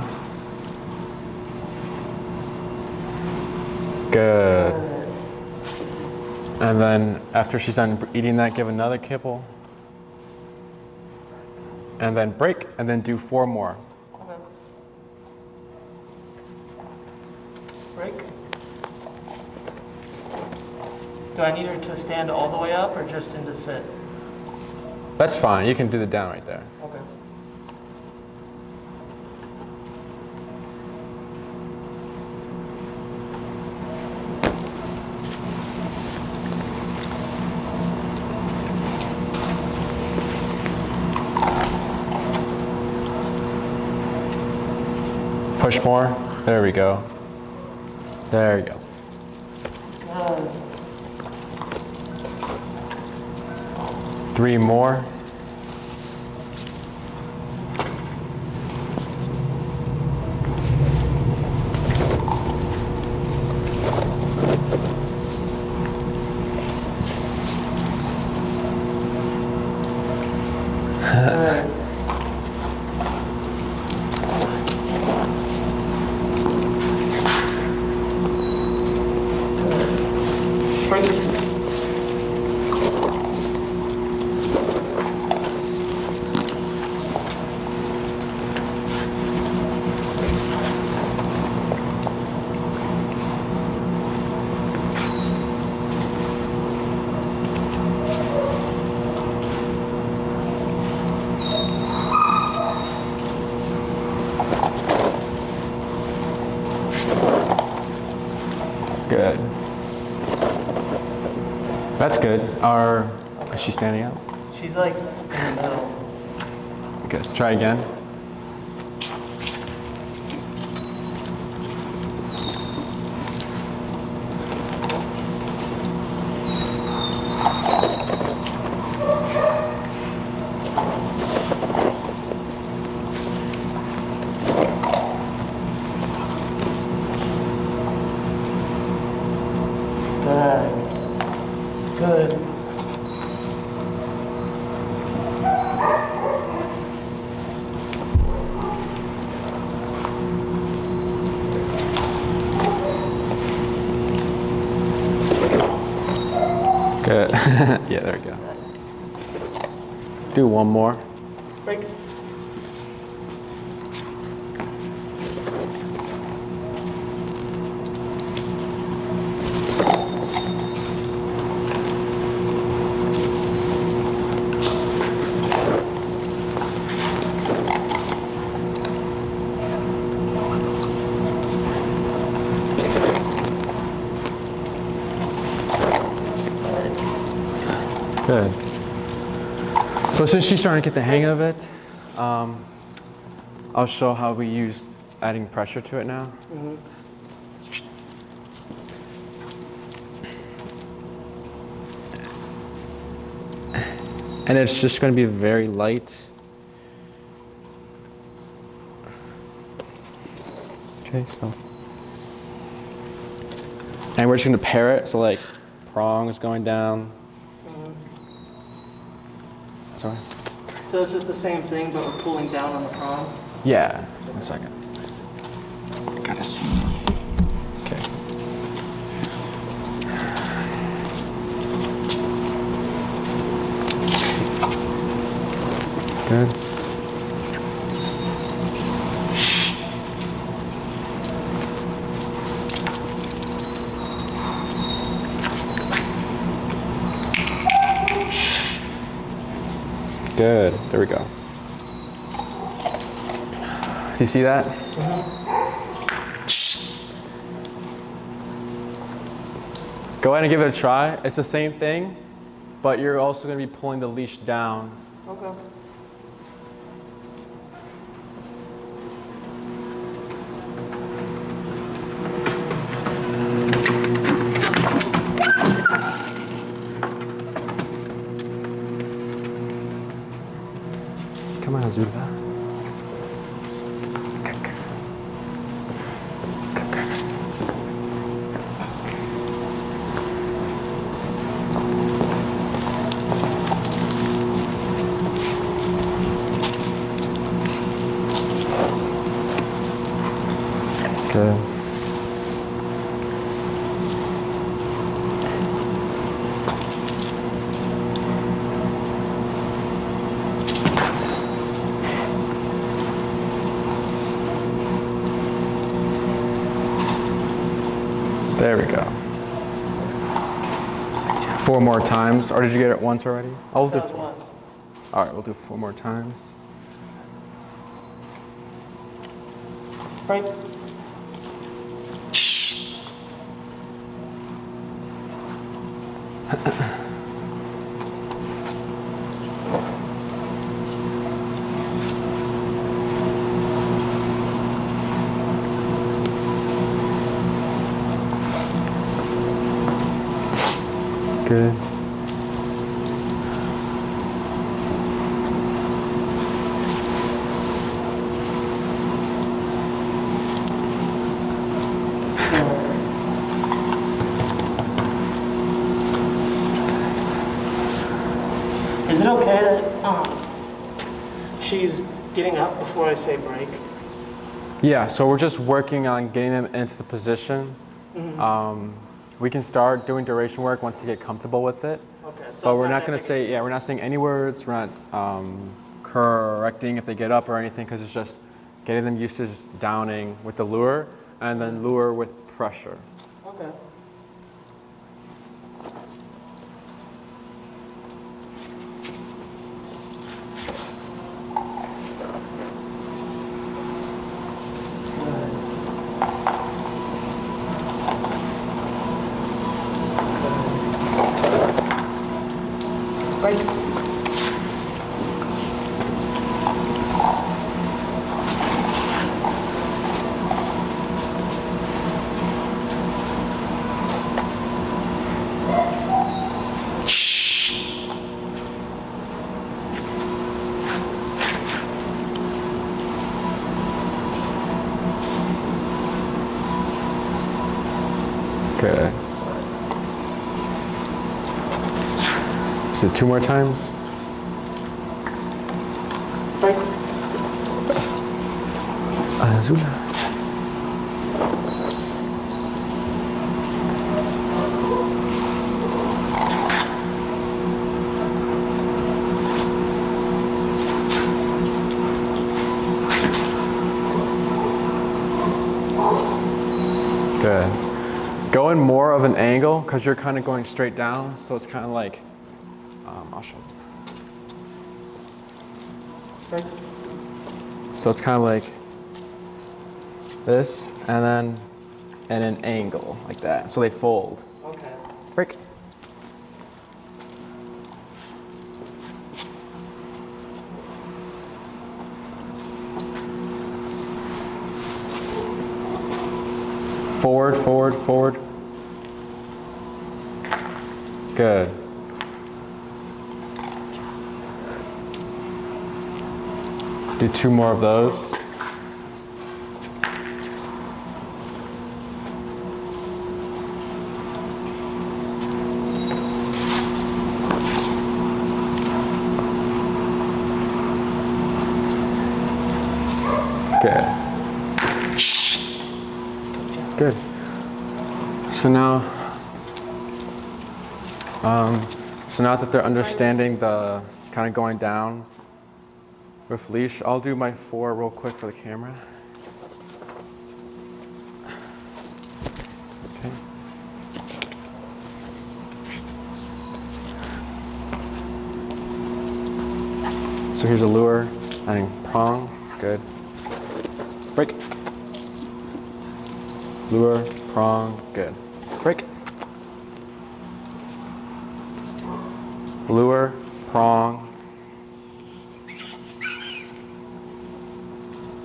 Good. And then after she's done eating that, give another kibble. And then break, and then do 4 more. Okay. Break. Do I need her to stand all the way up or just into sit? That's fine, you can do the down right there. Okay. Push more. There we go. There you go. Good. 3 more. Good. That's good. Is she standing up? She's like in the middle. Okay, let's try again. Good. Good. Yeah, there we go. Do 1 more. Break. Good. So since she's starting to get the hang of it, I'll show how we use adding pressure to it now. And it's just going to be very light. Okay, so. And we're just going to pair it. So like, prong is going down. Sorry? So it's just the same thing, but we're pulling down on the prong? Yeah, 1 second. Gotta see. Okay. Good. Good. There we go. Do you see that? Go ahead and give it a try. It's the same thing, but you're also going to be pulling the leash down. Okay. Come on, Azula. Good. There we go. 4 more times, or did you get it once already? I'll do 4. All right, we'll do 4 more times. Right. Good. Is it okay that she's getting up before I say break? Yeah, so we're just working on getting them into the position. We can start doing duration work once you get comfortable with it. Okay. So But we're not going to say, we're not saying any words. We're not correcting if they get up or anything, because it's just getting them used to just downing with the lure and then lure with pressure. Okay. Good. So 2 more times. Azula. Good. Go in more of an angle because you're kind of going straight down, so it's kind of like, I'll show you. So it's kind of like this, and then in an angle like that. So they fold. Okay. Break. Forward, forward, forward. Good. Do 2 more of those. Good. Good. So now that they're understanding the kind of going down with leash, I'll do my 4 real quick for the camera. Okay. So here's a lure, and prong, good. Break. Lure, prong, good. Break. Lure, prong.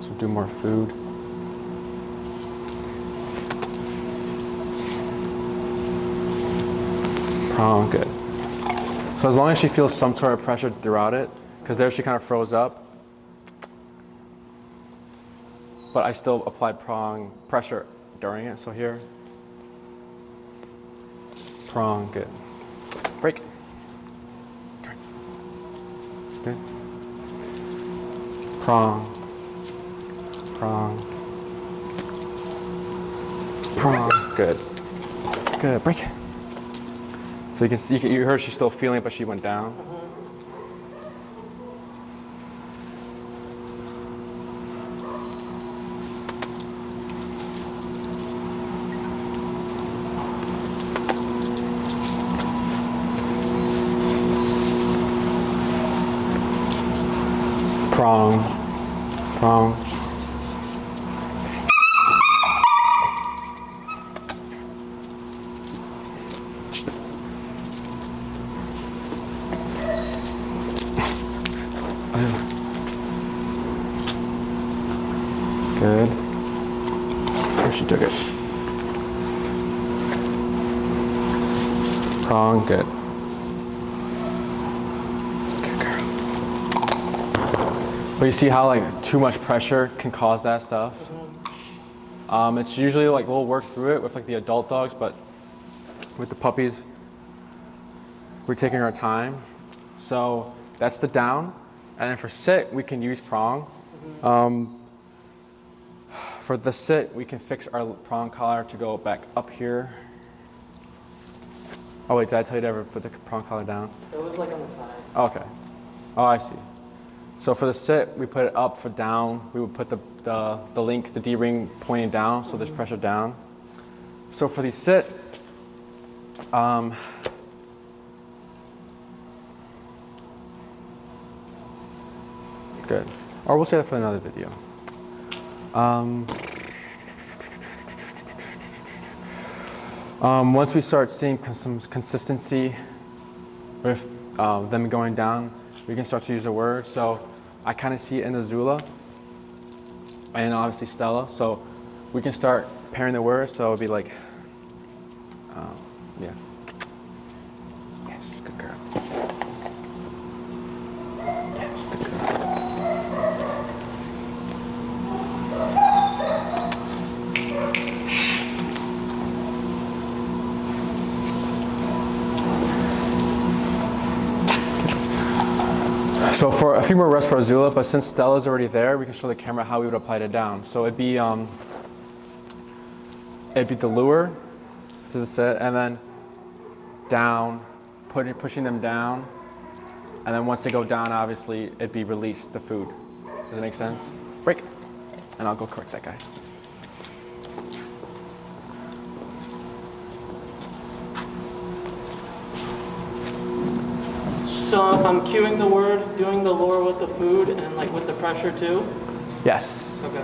So do more food. Prong, good. So as long as she feels some sort of pressure throughout it, because there she kind of froze up, but I still applied prong pressure during it. So here, prong, good. Break. Good. Prong, prong, prong, good. Good, break. So you can see, you heard she's still feeling it, but she went down. Prong, prong. Good. Oh, she took it. Prong, good. But you see how like too much pressure can cause that stuff? It's usually like we'll work through it with like the adult dogs, but with the puppies, we're taking our time. So that's the down. And then for sit, we can use prong. For the sit, we can fix our prong collar to go back up here. Oh wait, did I tell you to ever put the prong collar down? It was like on the side. Oh, okay. Oh, I see. So for the sit, we put it up. For down, we would put the link, the D-ring pointing down, so there's pressure down. So for the sit, good. Or we'll say that for another video. Once we start seeing some consistency with them going down, we can start to use a word. So I kind of see it in Azula and obviously Stella. So we can start pairing the words. So it would be like, yeah. Yes, good girl. Yes, good girl. So for a few more rests for Azula, but since Stella's already there, we can show the camera how we would apply it down. So it'd be the lure to the set, and then down, pushing them down, and then once they go down, obviously it'd be release the food. Does that make sense? Break, and I'll go correct that guy. So if I'm cueing the word, doing the lure with the food and like with the pressure too? Yes. Okay.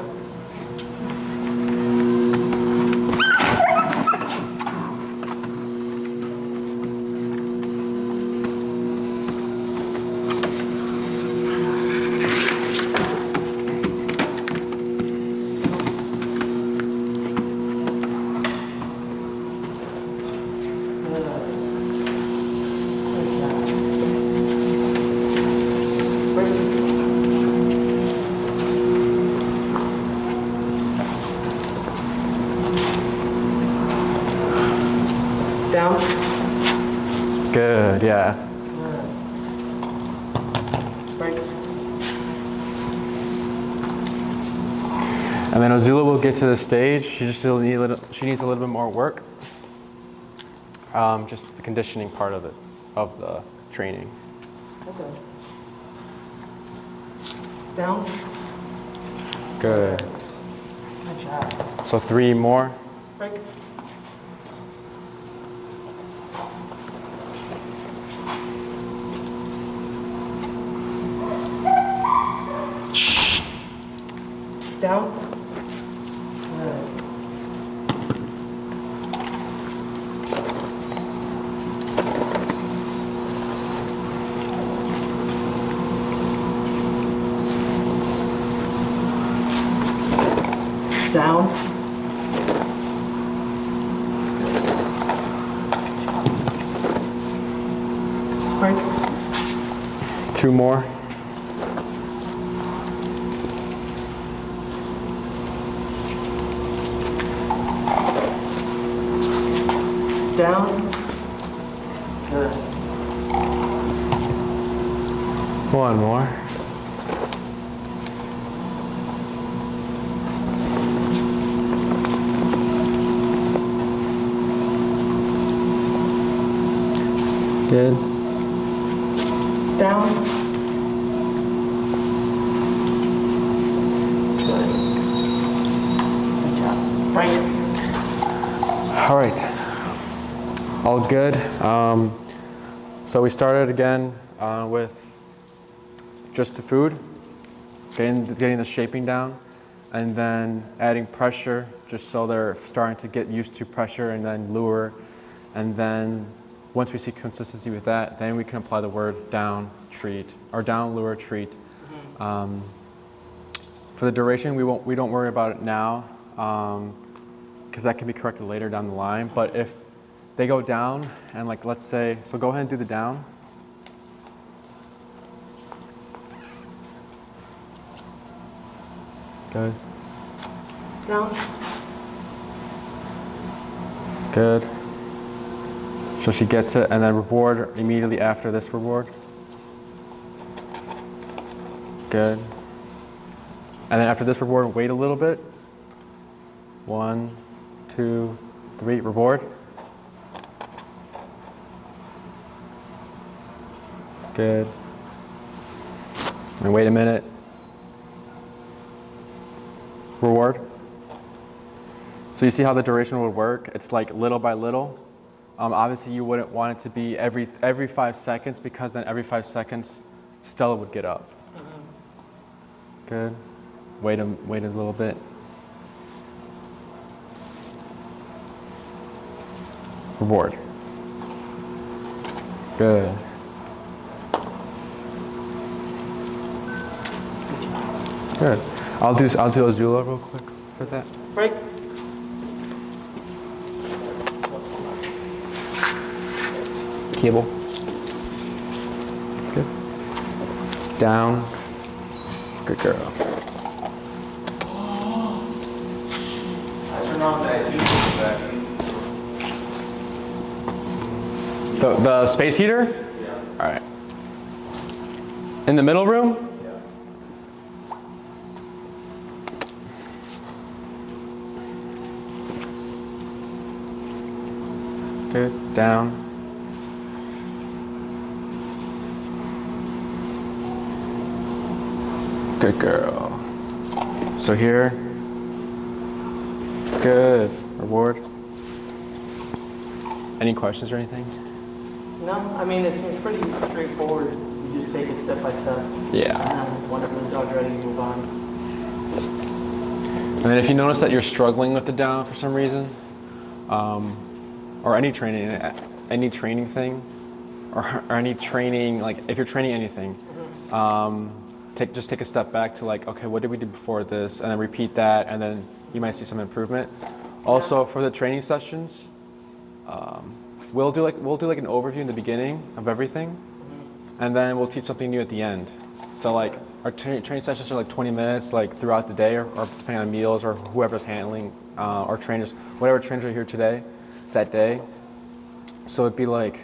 Down. Good, yeah. Break. And then Azula will get to the stage. She needs a little bit more work. Just the conditioning part of it, of the training. Okay. Down. Good. Good job. So 3 more. Break. Down. Good. Down. Break. 2 more. Down. Good. 1 more. Good. Down. Good. Good job. Break. All right. All good. So we started again with just the food, getting the shaping down, and then adding pressure just so they're starting to get used to pressure, and then lure. And then once we see consistency with that, then we can apply the word down, treat, or down, lure, treat. For the duration, we don't worry about it now, because that can be corrected later down the line. But if they go down, and like, let's say, so go ahead and do the down. Good. Down. Good. So she gets it, and then reward immediately after this reward. Good. And then after this reward, wait a little bit. 1, 2, 3, reward. Good. And wait a minute. Reward. So you see how the duration would work? It's like little by little. Obviously you wouldn't want it to be every 5 seconds, because then every 5 seconds Stella would get up. Good. Wait a little bit. Reward. Good. Good. I'll do Azula real quick for that. Break. Cable. Good. Down. Good girl. I turn off that heat vacuum. The space heater? Yeah. All right. In the middle room? Yeah. Good. Down. Good girl. So here. Good. Reward. Any questions or anything? No, I mean, it seems pretty straightforward. You just take it step by step. Yeah. And then whenever the dog's ready, you move on. And then if you notice that you're struggling with the down for some reason, or any training thing, or any training, like if you're training anything, just take a step back to like, okay, what did we do before this? And then repeat that, and then you might see some improvement. Also, for the training sessions, we'll do like an overview in the beginning of everything, and then we'll teach something new at the end. So like our training sessions are like 20 minutes, like throughout the day, or depending on meals or whoever's handling, or trainers, whatever trainers are here today, that day. So it'd be like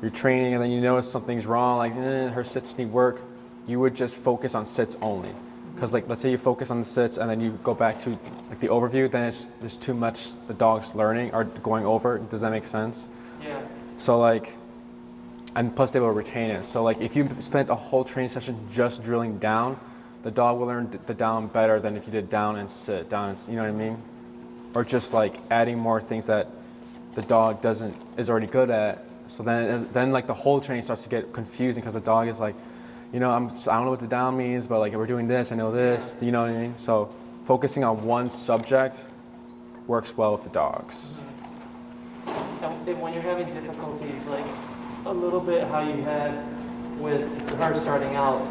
you're training, and then you notice something's wrong, like her sits need work. You would just focus on sits only, Because like, let's say you focus on the sits and then you go back to like the overview, then there's too much the dog's learning or going over. Does that make sense? Yeah. So like, and plus they will retain it. So like, if you spent a whole training session just drilling down, the dog will learn the down better than if you did down and sit, down and, you know what I mean? Or just like adding more things that the dog is already good at. So then like the whole training starts to get confusing because the dog is like, you know, I don't know what the down means, but like if we're doing this, I know this, you know what I mean? So focusing on one subject works well with the dogs. And when you're having difficulties, like a little bit how you had with her starting out,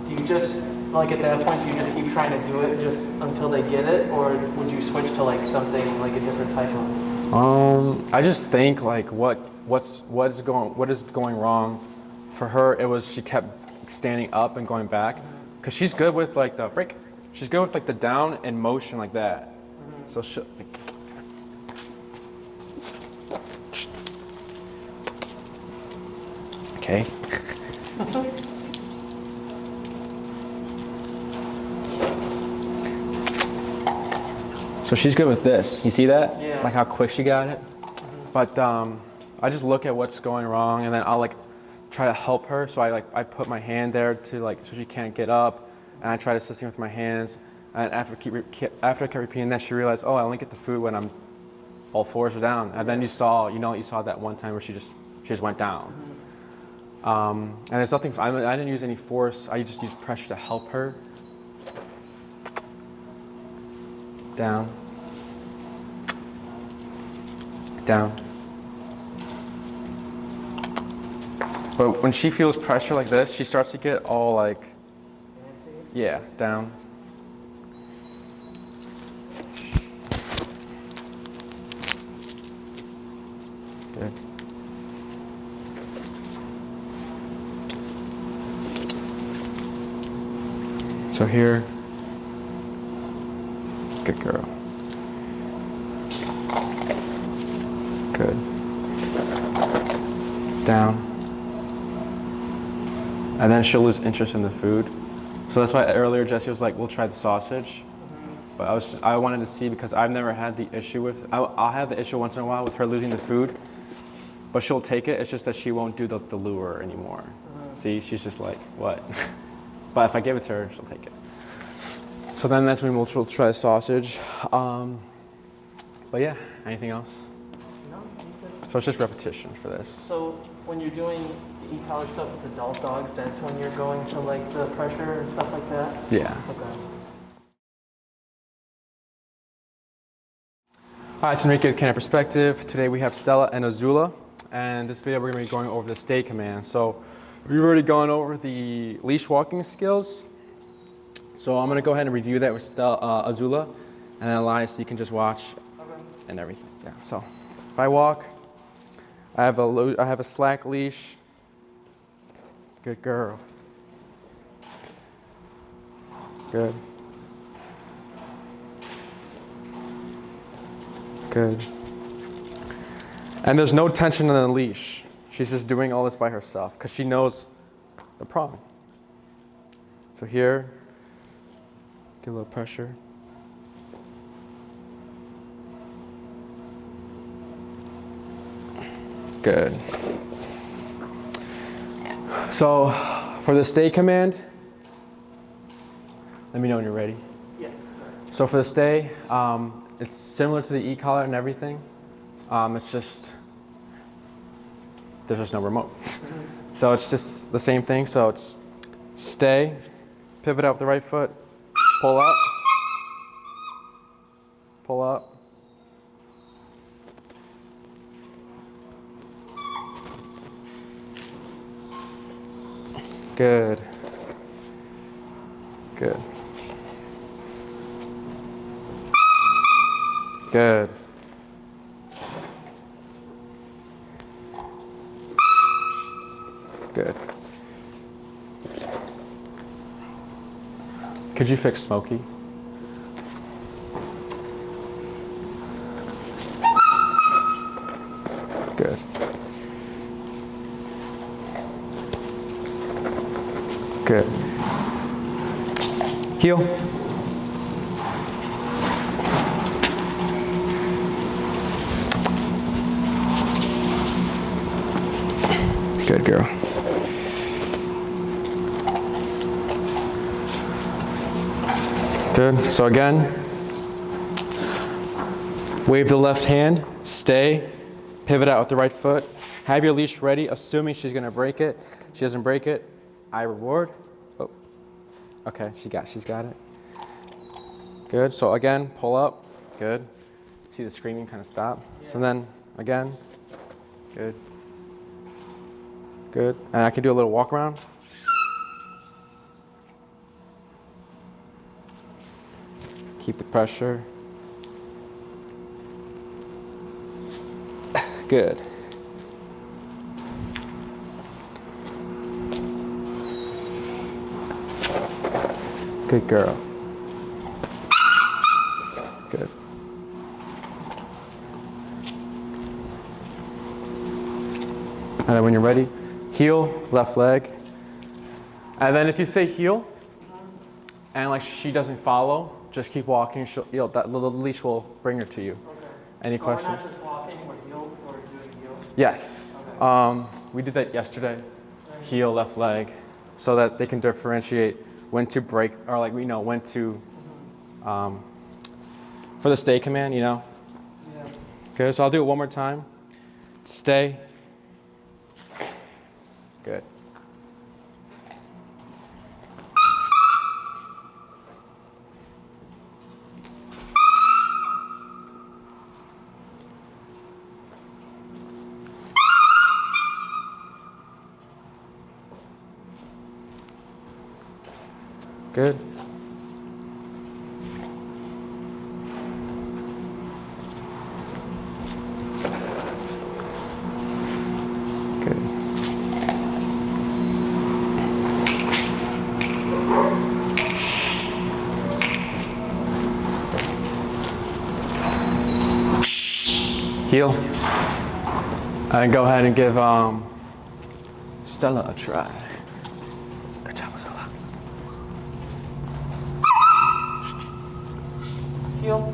do you just, like at that point, do you just keep trying to do it just until they get it? Or would you switch to like something, like a different type of? I just think like what is going wrong for her. It was she kept standing up and going back because she's good with like the break. She's good with like the down and motion like that. So she, okay. So she's good with this. You see that? Yeah. Like how quick she got it? But I just look at what's going wrong and then I'll like try to help her. So I put my hand there to like, so she can't get up, and I try to assist her with my hands. And after I kept repeating that, she realized, oh, I only get the food when I'm all fours are down. And then you saw that one time where she just went down. And there's nothing, I didn't use any force. I just used pressure to help her. Down. Down. But when she feels pressure like this, she starts to get all like, yeah, down. Good. So here, good girl. Good. Down. And then she'll lose interest in the food. So that's why earlier Jessie was like, we'll try the sausage. But I wanted to see, because I've never had the issue with, I'll have the issue once in a while with her losing the food, but she'll take it. It's just that she won't do the lure anymore. See, she's just like, what? But if I give it to her, she'll take it. So then that's when she'll try the sausage. But yeah, anything else? No. So it's just repetition for this. So when you're doing e-collar stuff with adult dogs, that's when you're going to like the pressure and stuff like that? Yeah. Okay. Hi, it's Enrique with Canine Perspective. Today we have Stella and Azula, and this video we're going to be going over the stay command. So we've already gone over the leash walking skills. So I'm going to go ahead and review that with Azula, and then Elias, you can just watch and everything. Yeah. So if I walk, I have a slack leash. Good girl. Good. Good. And there's no tension in the leash. She's just doing all this by herself because she knows the prong. So here, get a little pressure. Good. So for the stay command, let me know when you're ready. Yeah. So for the stay, it's similar to the e-collar and everything. It's just, there's just no remote. So it's just the same thing. So it's stay, pivot out with the right foot, pull up, pull up. Good. Good. Good. Good. Could you fix Smokey? Good. Good. Heel. Good girl. Good. So again, wave the left hand, stay, pivot out with the right foot. Have your leash ready, assuming she's gonna break it. She doesn't break it, I reward. Oh, okay, she's got it. Good, so again, pull up, good. See the screaming kind of stop. So then, again, good. Good, and I can do a little walk around. Keep the pressure. Good. Good girl. Good. And then when you're ready, heel, left leg. And then if you say heel, and like she doesn't follow, just keep walking. The leash will bring her to you. Okay. Any So questions? we're not just walking, we're doing heel? Yes. Okay. We did that yesterday. Heel, left leg, so that they can differentiate when to break, or like we know when to, for the stay command, you know. Yeah. Okay, so I'll do it one more time. Stay. Good. Good. Good. Heel. And go ahead and give Stella a try. Good job, Stella. Heel.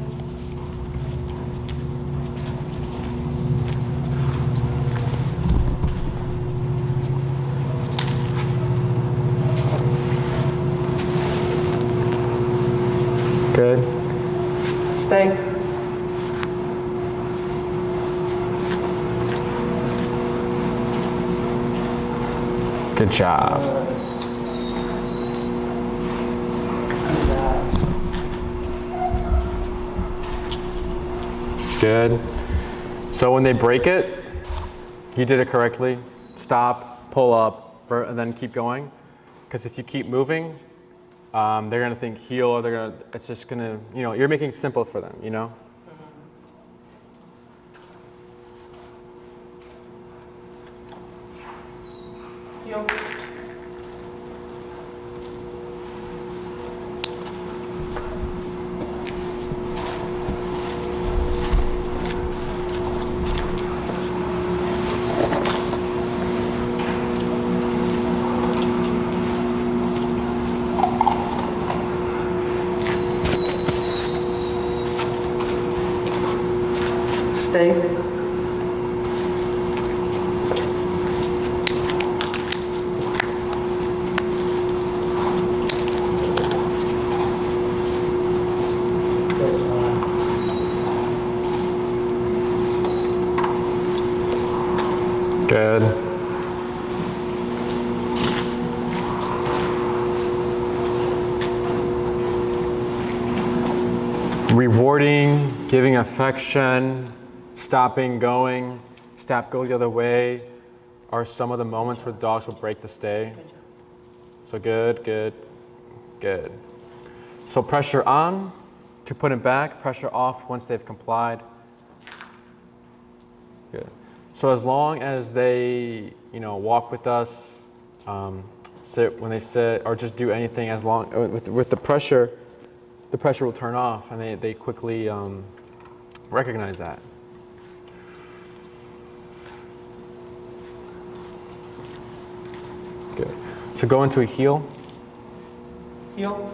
Good. Stay. Good job. Good. So when they break it, you did it correctly. Stop, pull up, and then keep going. Because if you keep moving, they're gonna think heel, or it's just gonna, you know, you're making it simple for them, you know? Heel. Stay. Good. Rewarding, giving affection, stopping, going, stop, go the other way, are some of the moments where dogs will break the stay. So good, good, good. So pressure on to put it back, pressure off once they've complied. Good. So as long as they, you know, walk with us, sit when they sit, or just do anything, as long with the pressure will turn off, and they quickly recognize that. Good. So go into a heel. Heel.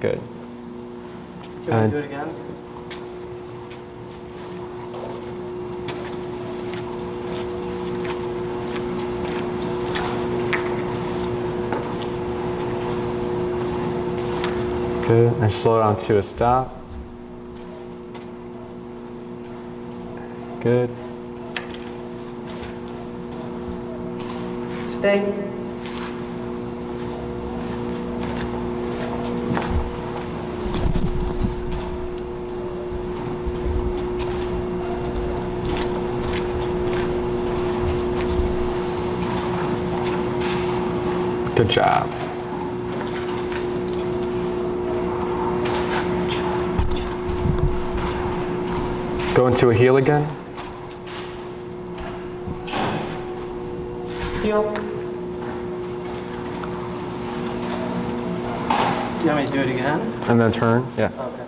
Good. Do you want And- to do it again? Good. And slow down to a stop. Good. Stay. Good job. Go into a heel again. Heel. Do you want me to do it again? And then turn. Yeah. Okay.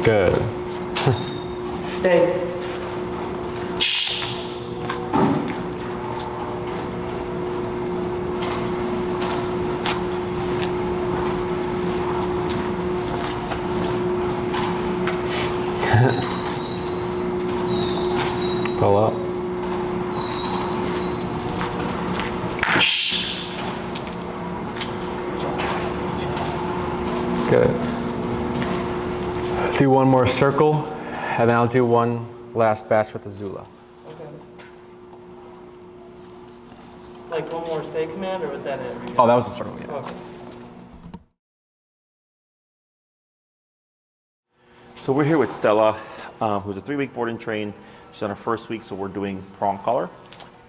Good. Stay. Pull up. Good. Do one more circle, and then I'll do one last batch with the Zula. Okay. Like one more stay command, or was that it? Oh, that was the circle, yeah. Okay. So we're here with Stella, who's a 3-week board and train. She's on her first week, so we're doing prong collar.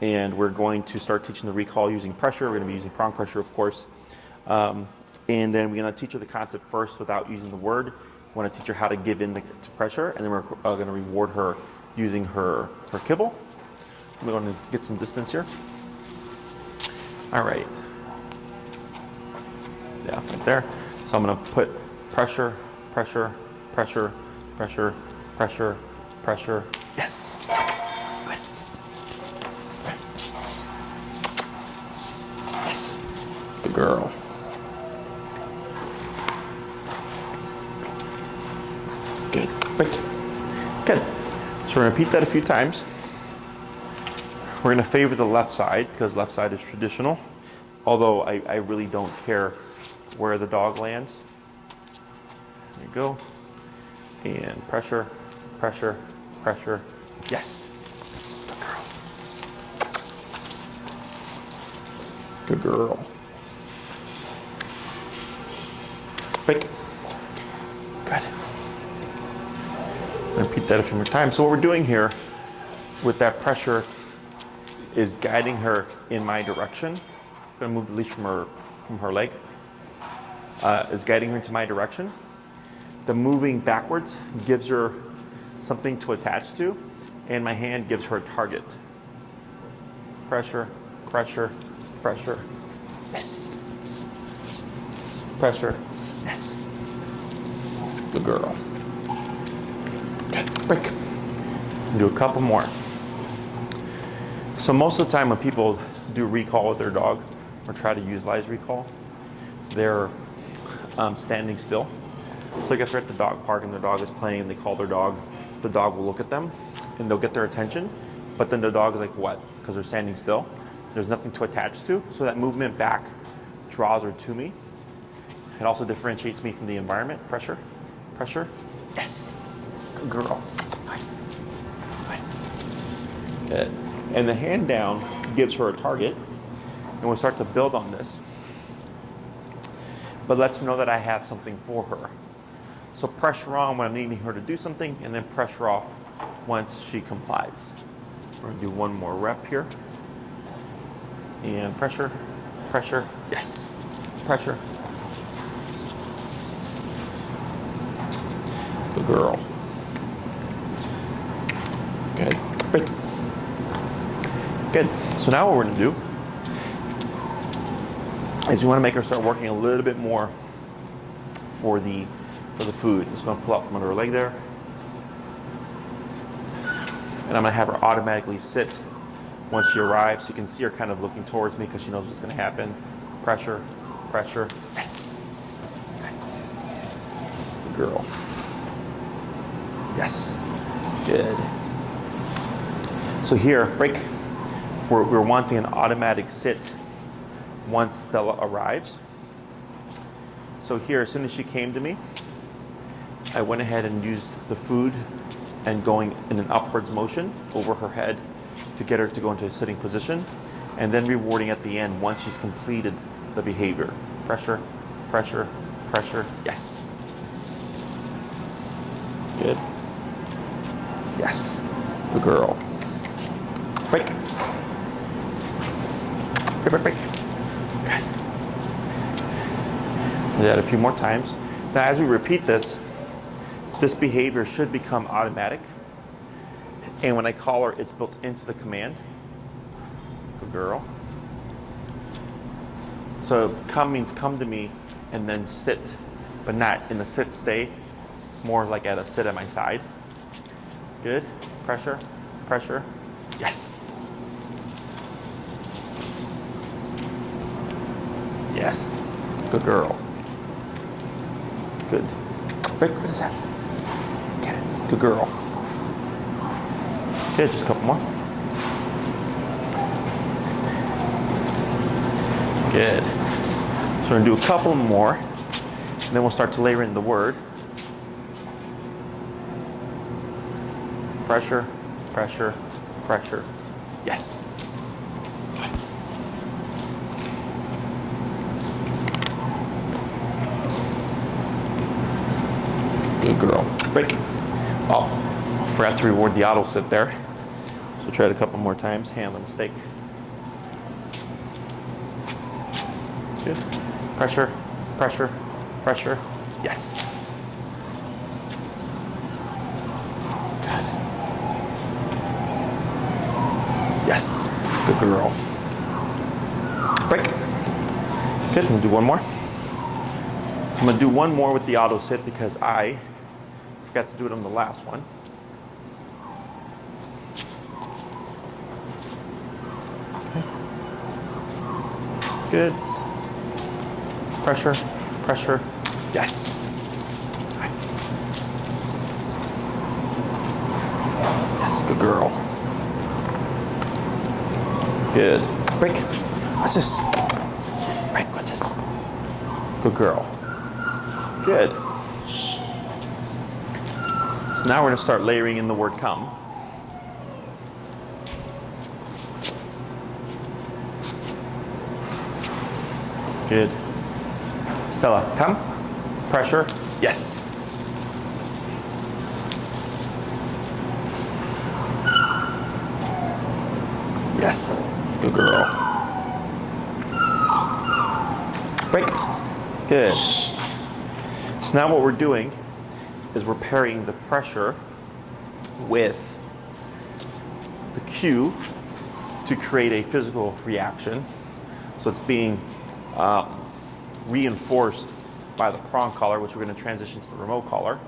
And we're going to start teaching the recall using pressure. We're going to be using prong pressure, of course. And then we're going to teach her the concept first without using the word. We want to teach her how to give in to pressure, and then we're going to reward her using her kibble. We're going to get some distance here. All right. Yeah, right there. So I'm going to put pressure, pressure, pressure, pressure, pressure, pressure. Yes. Good. Yes. Good girl. Good. Great. Good. So we're going to repeat that a few times. We're going to favor the left side because left side is traditional, although I really don't care where the dog lands. There you go. And pressure, pressure, pressure. Yes. Good girl. Good girl. Break. Good. Repeat that a few more times. So what we're doing here with that pressure is guiding her in my direction. I'm going to move the leash from her leg. Is guiding her into my direction. The moving backwards gives her something to attach to, and my hand gives her a target. Pressure, pressure, pressure. Yes. Pressure. Yes. Good girl. Good. Break. Do a couple more. So most of the time when people do recall with their dog or try to utilize recall, they're standing still. So like if they're at the dog park and their dog is playing and they call their dog, the dog will look at them and they'll get their attention, but then the dog is like, what? Because they're standing still. There's nothing to attach to, so that movement back draws her to me. It also differentiates me from the environment. Pressure, pressure, yes, good girl. Good. And the hand down gives her a target, and we'll start to build on this. But lets her know that I have something for her. So pressure on when I'm needing her to do something, and then pressure off once she complies. We're gonna do one more rep here. And pressure, pressure, yes, pressure. Good girl. Good, break. Good, so now what we're gonna do, is we want to make her start working a little bit more for the food. Just going to pull out from under her leg there. And I'm going to have her automatically sit once she arrives. So you can see her kind of looking towards me because she knows what's going to happen. Pressure, pressure. Yes. Good girl. Yes. Good. So here, break. We're wanting an automatic sit once Stella arrives. So here, as soon as she came to me, I went ahead and used the food and going in an upwards motion over her head to get her to go into a sitting position, and then rewarding at the end once she's completed the behavior. Pressure, pressure, pressure. Yes. Good. Yes. Good girl. Break. Break, break, break. Good. Do that a few more times. Now, as we repeat this behavior should become automatic. And when I call her, it's built into the command. Good girl. So come means come to me and then sit, but not in a sit stay, more like at a sit at my side. Good. Pressure, pressure. Yes. Yes. Good girl. Good. Break. What is that? Get it. Good girl. Okay, just a couple more. Good. So we're going to do a couple more, and then we'll start to layer in the word. Pressure, pressure, pressure. Yes. Good girl. Break. Oh, forgot to reward the auto sit there. So try it a couple more times. Handle mistake. Good. Pressure, pressure, pressure. Yes. Good. Yes. Good girl. Break. Good. We'll do one more. I'm going to do one more with the auto sit because I forgot to do it on the last one. Okay. Good. Pressure, pressure. Yes. Yes, good girl. Good. Break. What's this? Break. What's this? Good girl. Good. So now we're going to start layering in the word come. Good. Stella, come. Pressure. Yes. Yes. Good girl. Break. Good. So now what we're doing is we're pairing the pressure with the cue to create a physical reaction. So it's being reinforced by the prong collar, which we're going to transition to the remote collar.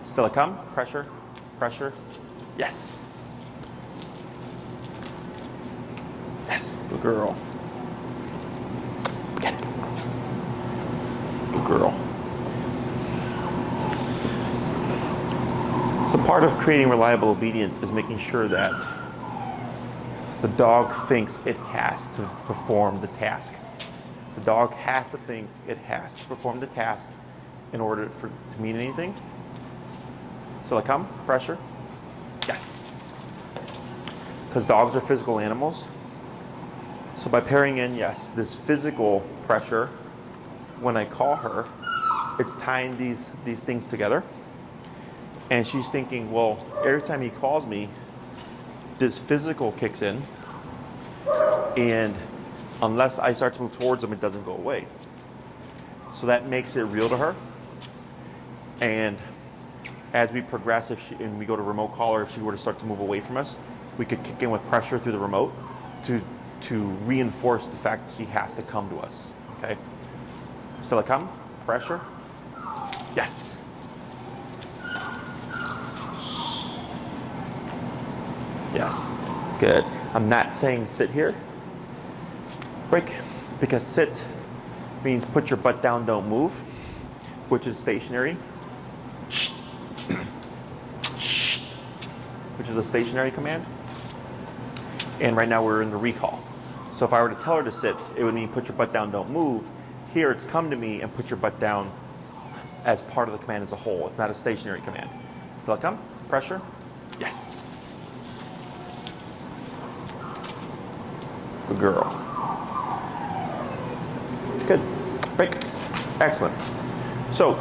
Stella, come. Pressure. Pressure. Yes. Yes. Good girl. Get it. Good girl. So part of creating reliable obedience is making sure that the dog thinks it has to perform the task. The dog has to think it has to perform the task in order for it to mean anything. So like come, pressure. Yes. Because dogs are physical animals. So by pairing in, yes, this physical pressure, when I call her, it's tying these things together. And she's thinking, well, every time he calls me, this physical kicks in. And unless I start to move towards him, it doesn't go away. So that makes it real to her. And as we progress, and we go to remote collar, if she were to start to move away from us, we could kick in with pressure through the remote to reinforce the fact that she has to come to us. Okay. Stella, come. Pressure. Yes. Yes. Good. I'm not saying sit here. Break. Because sit means put your butt down, don't move, which is stationary. Which is a stationary command. And right now we're in the recall. So if I were to tell her to sit, it would mean put your butt down, don't move. Here it's come to me and put your butt down as part of the command as a whole. It's not a stationary command. Still come, pressure, yes. Good girl. Good, break, excellent. So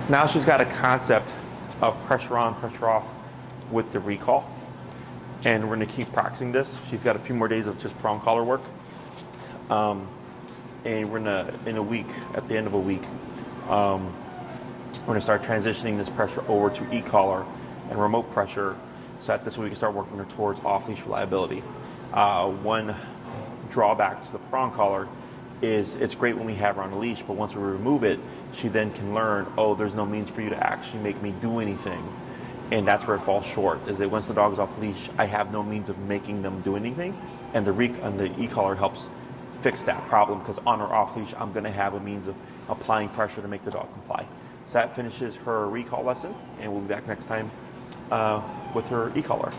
now she's got a concept of pressure on, pressure off with the recall. And we're gonna keep practicing this. She's got a few more days of just prong collar work. And we're gonna, in a week, at the end of a week, we're gonna start transitioning this pressure over to e-collar and remote pressure so that this way we can start working her towards off-leash reliability. One drawback to the prong collar is it's great when we have her on a leash, but once we remove it, she then can learn, oh, there's no means for you to actually make me do anything. And that's where it falls short, is that once the dog is off the leash, I have no means of making them do anything. And the e-collar helps fix that problem, because on or off leash, I'm gonna have a means of applying pressure to make the dog comply. So that finishes her recall lesson, and we'll be back next time with her e-collar.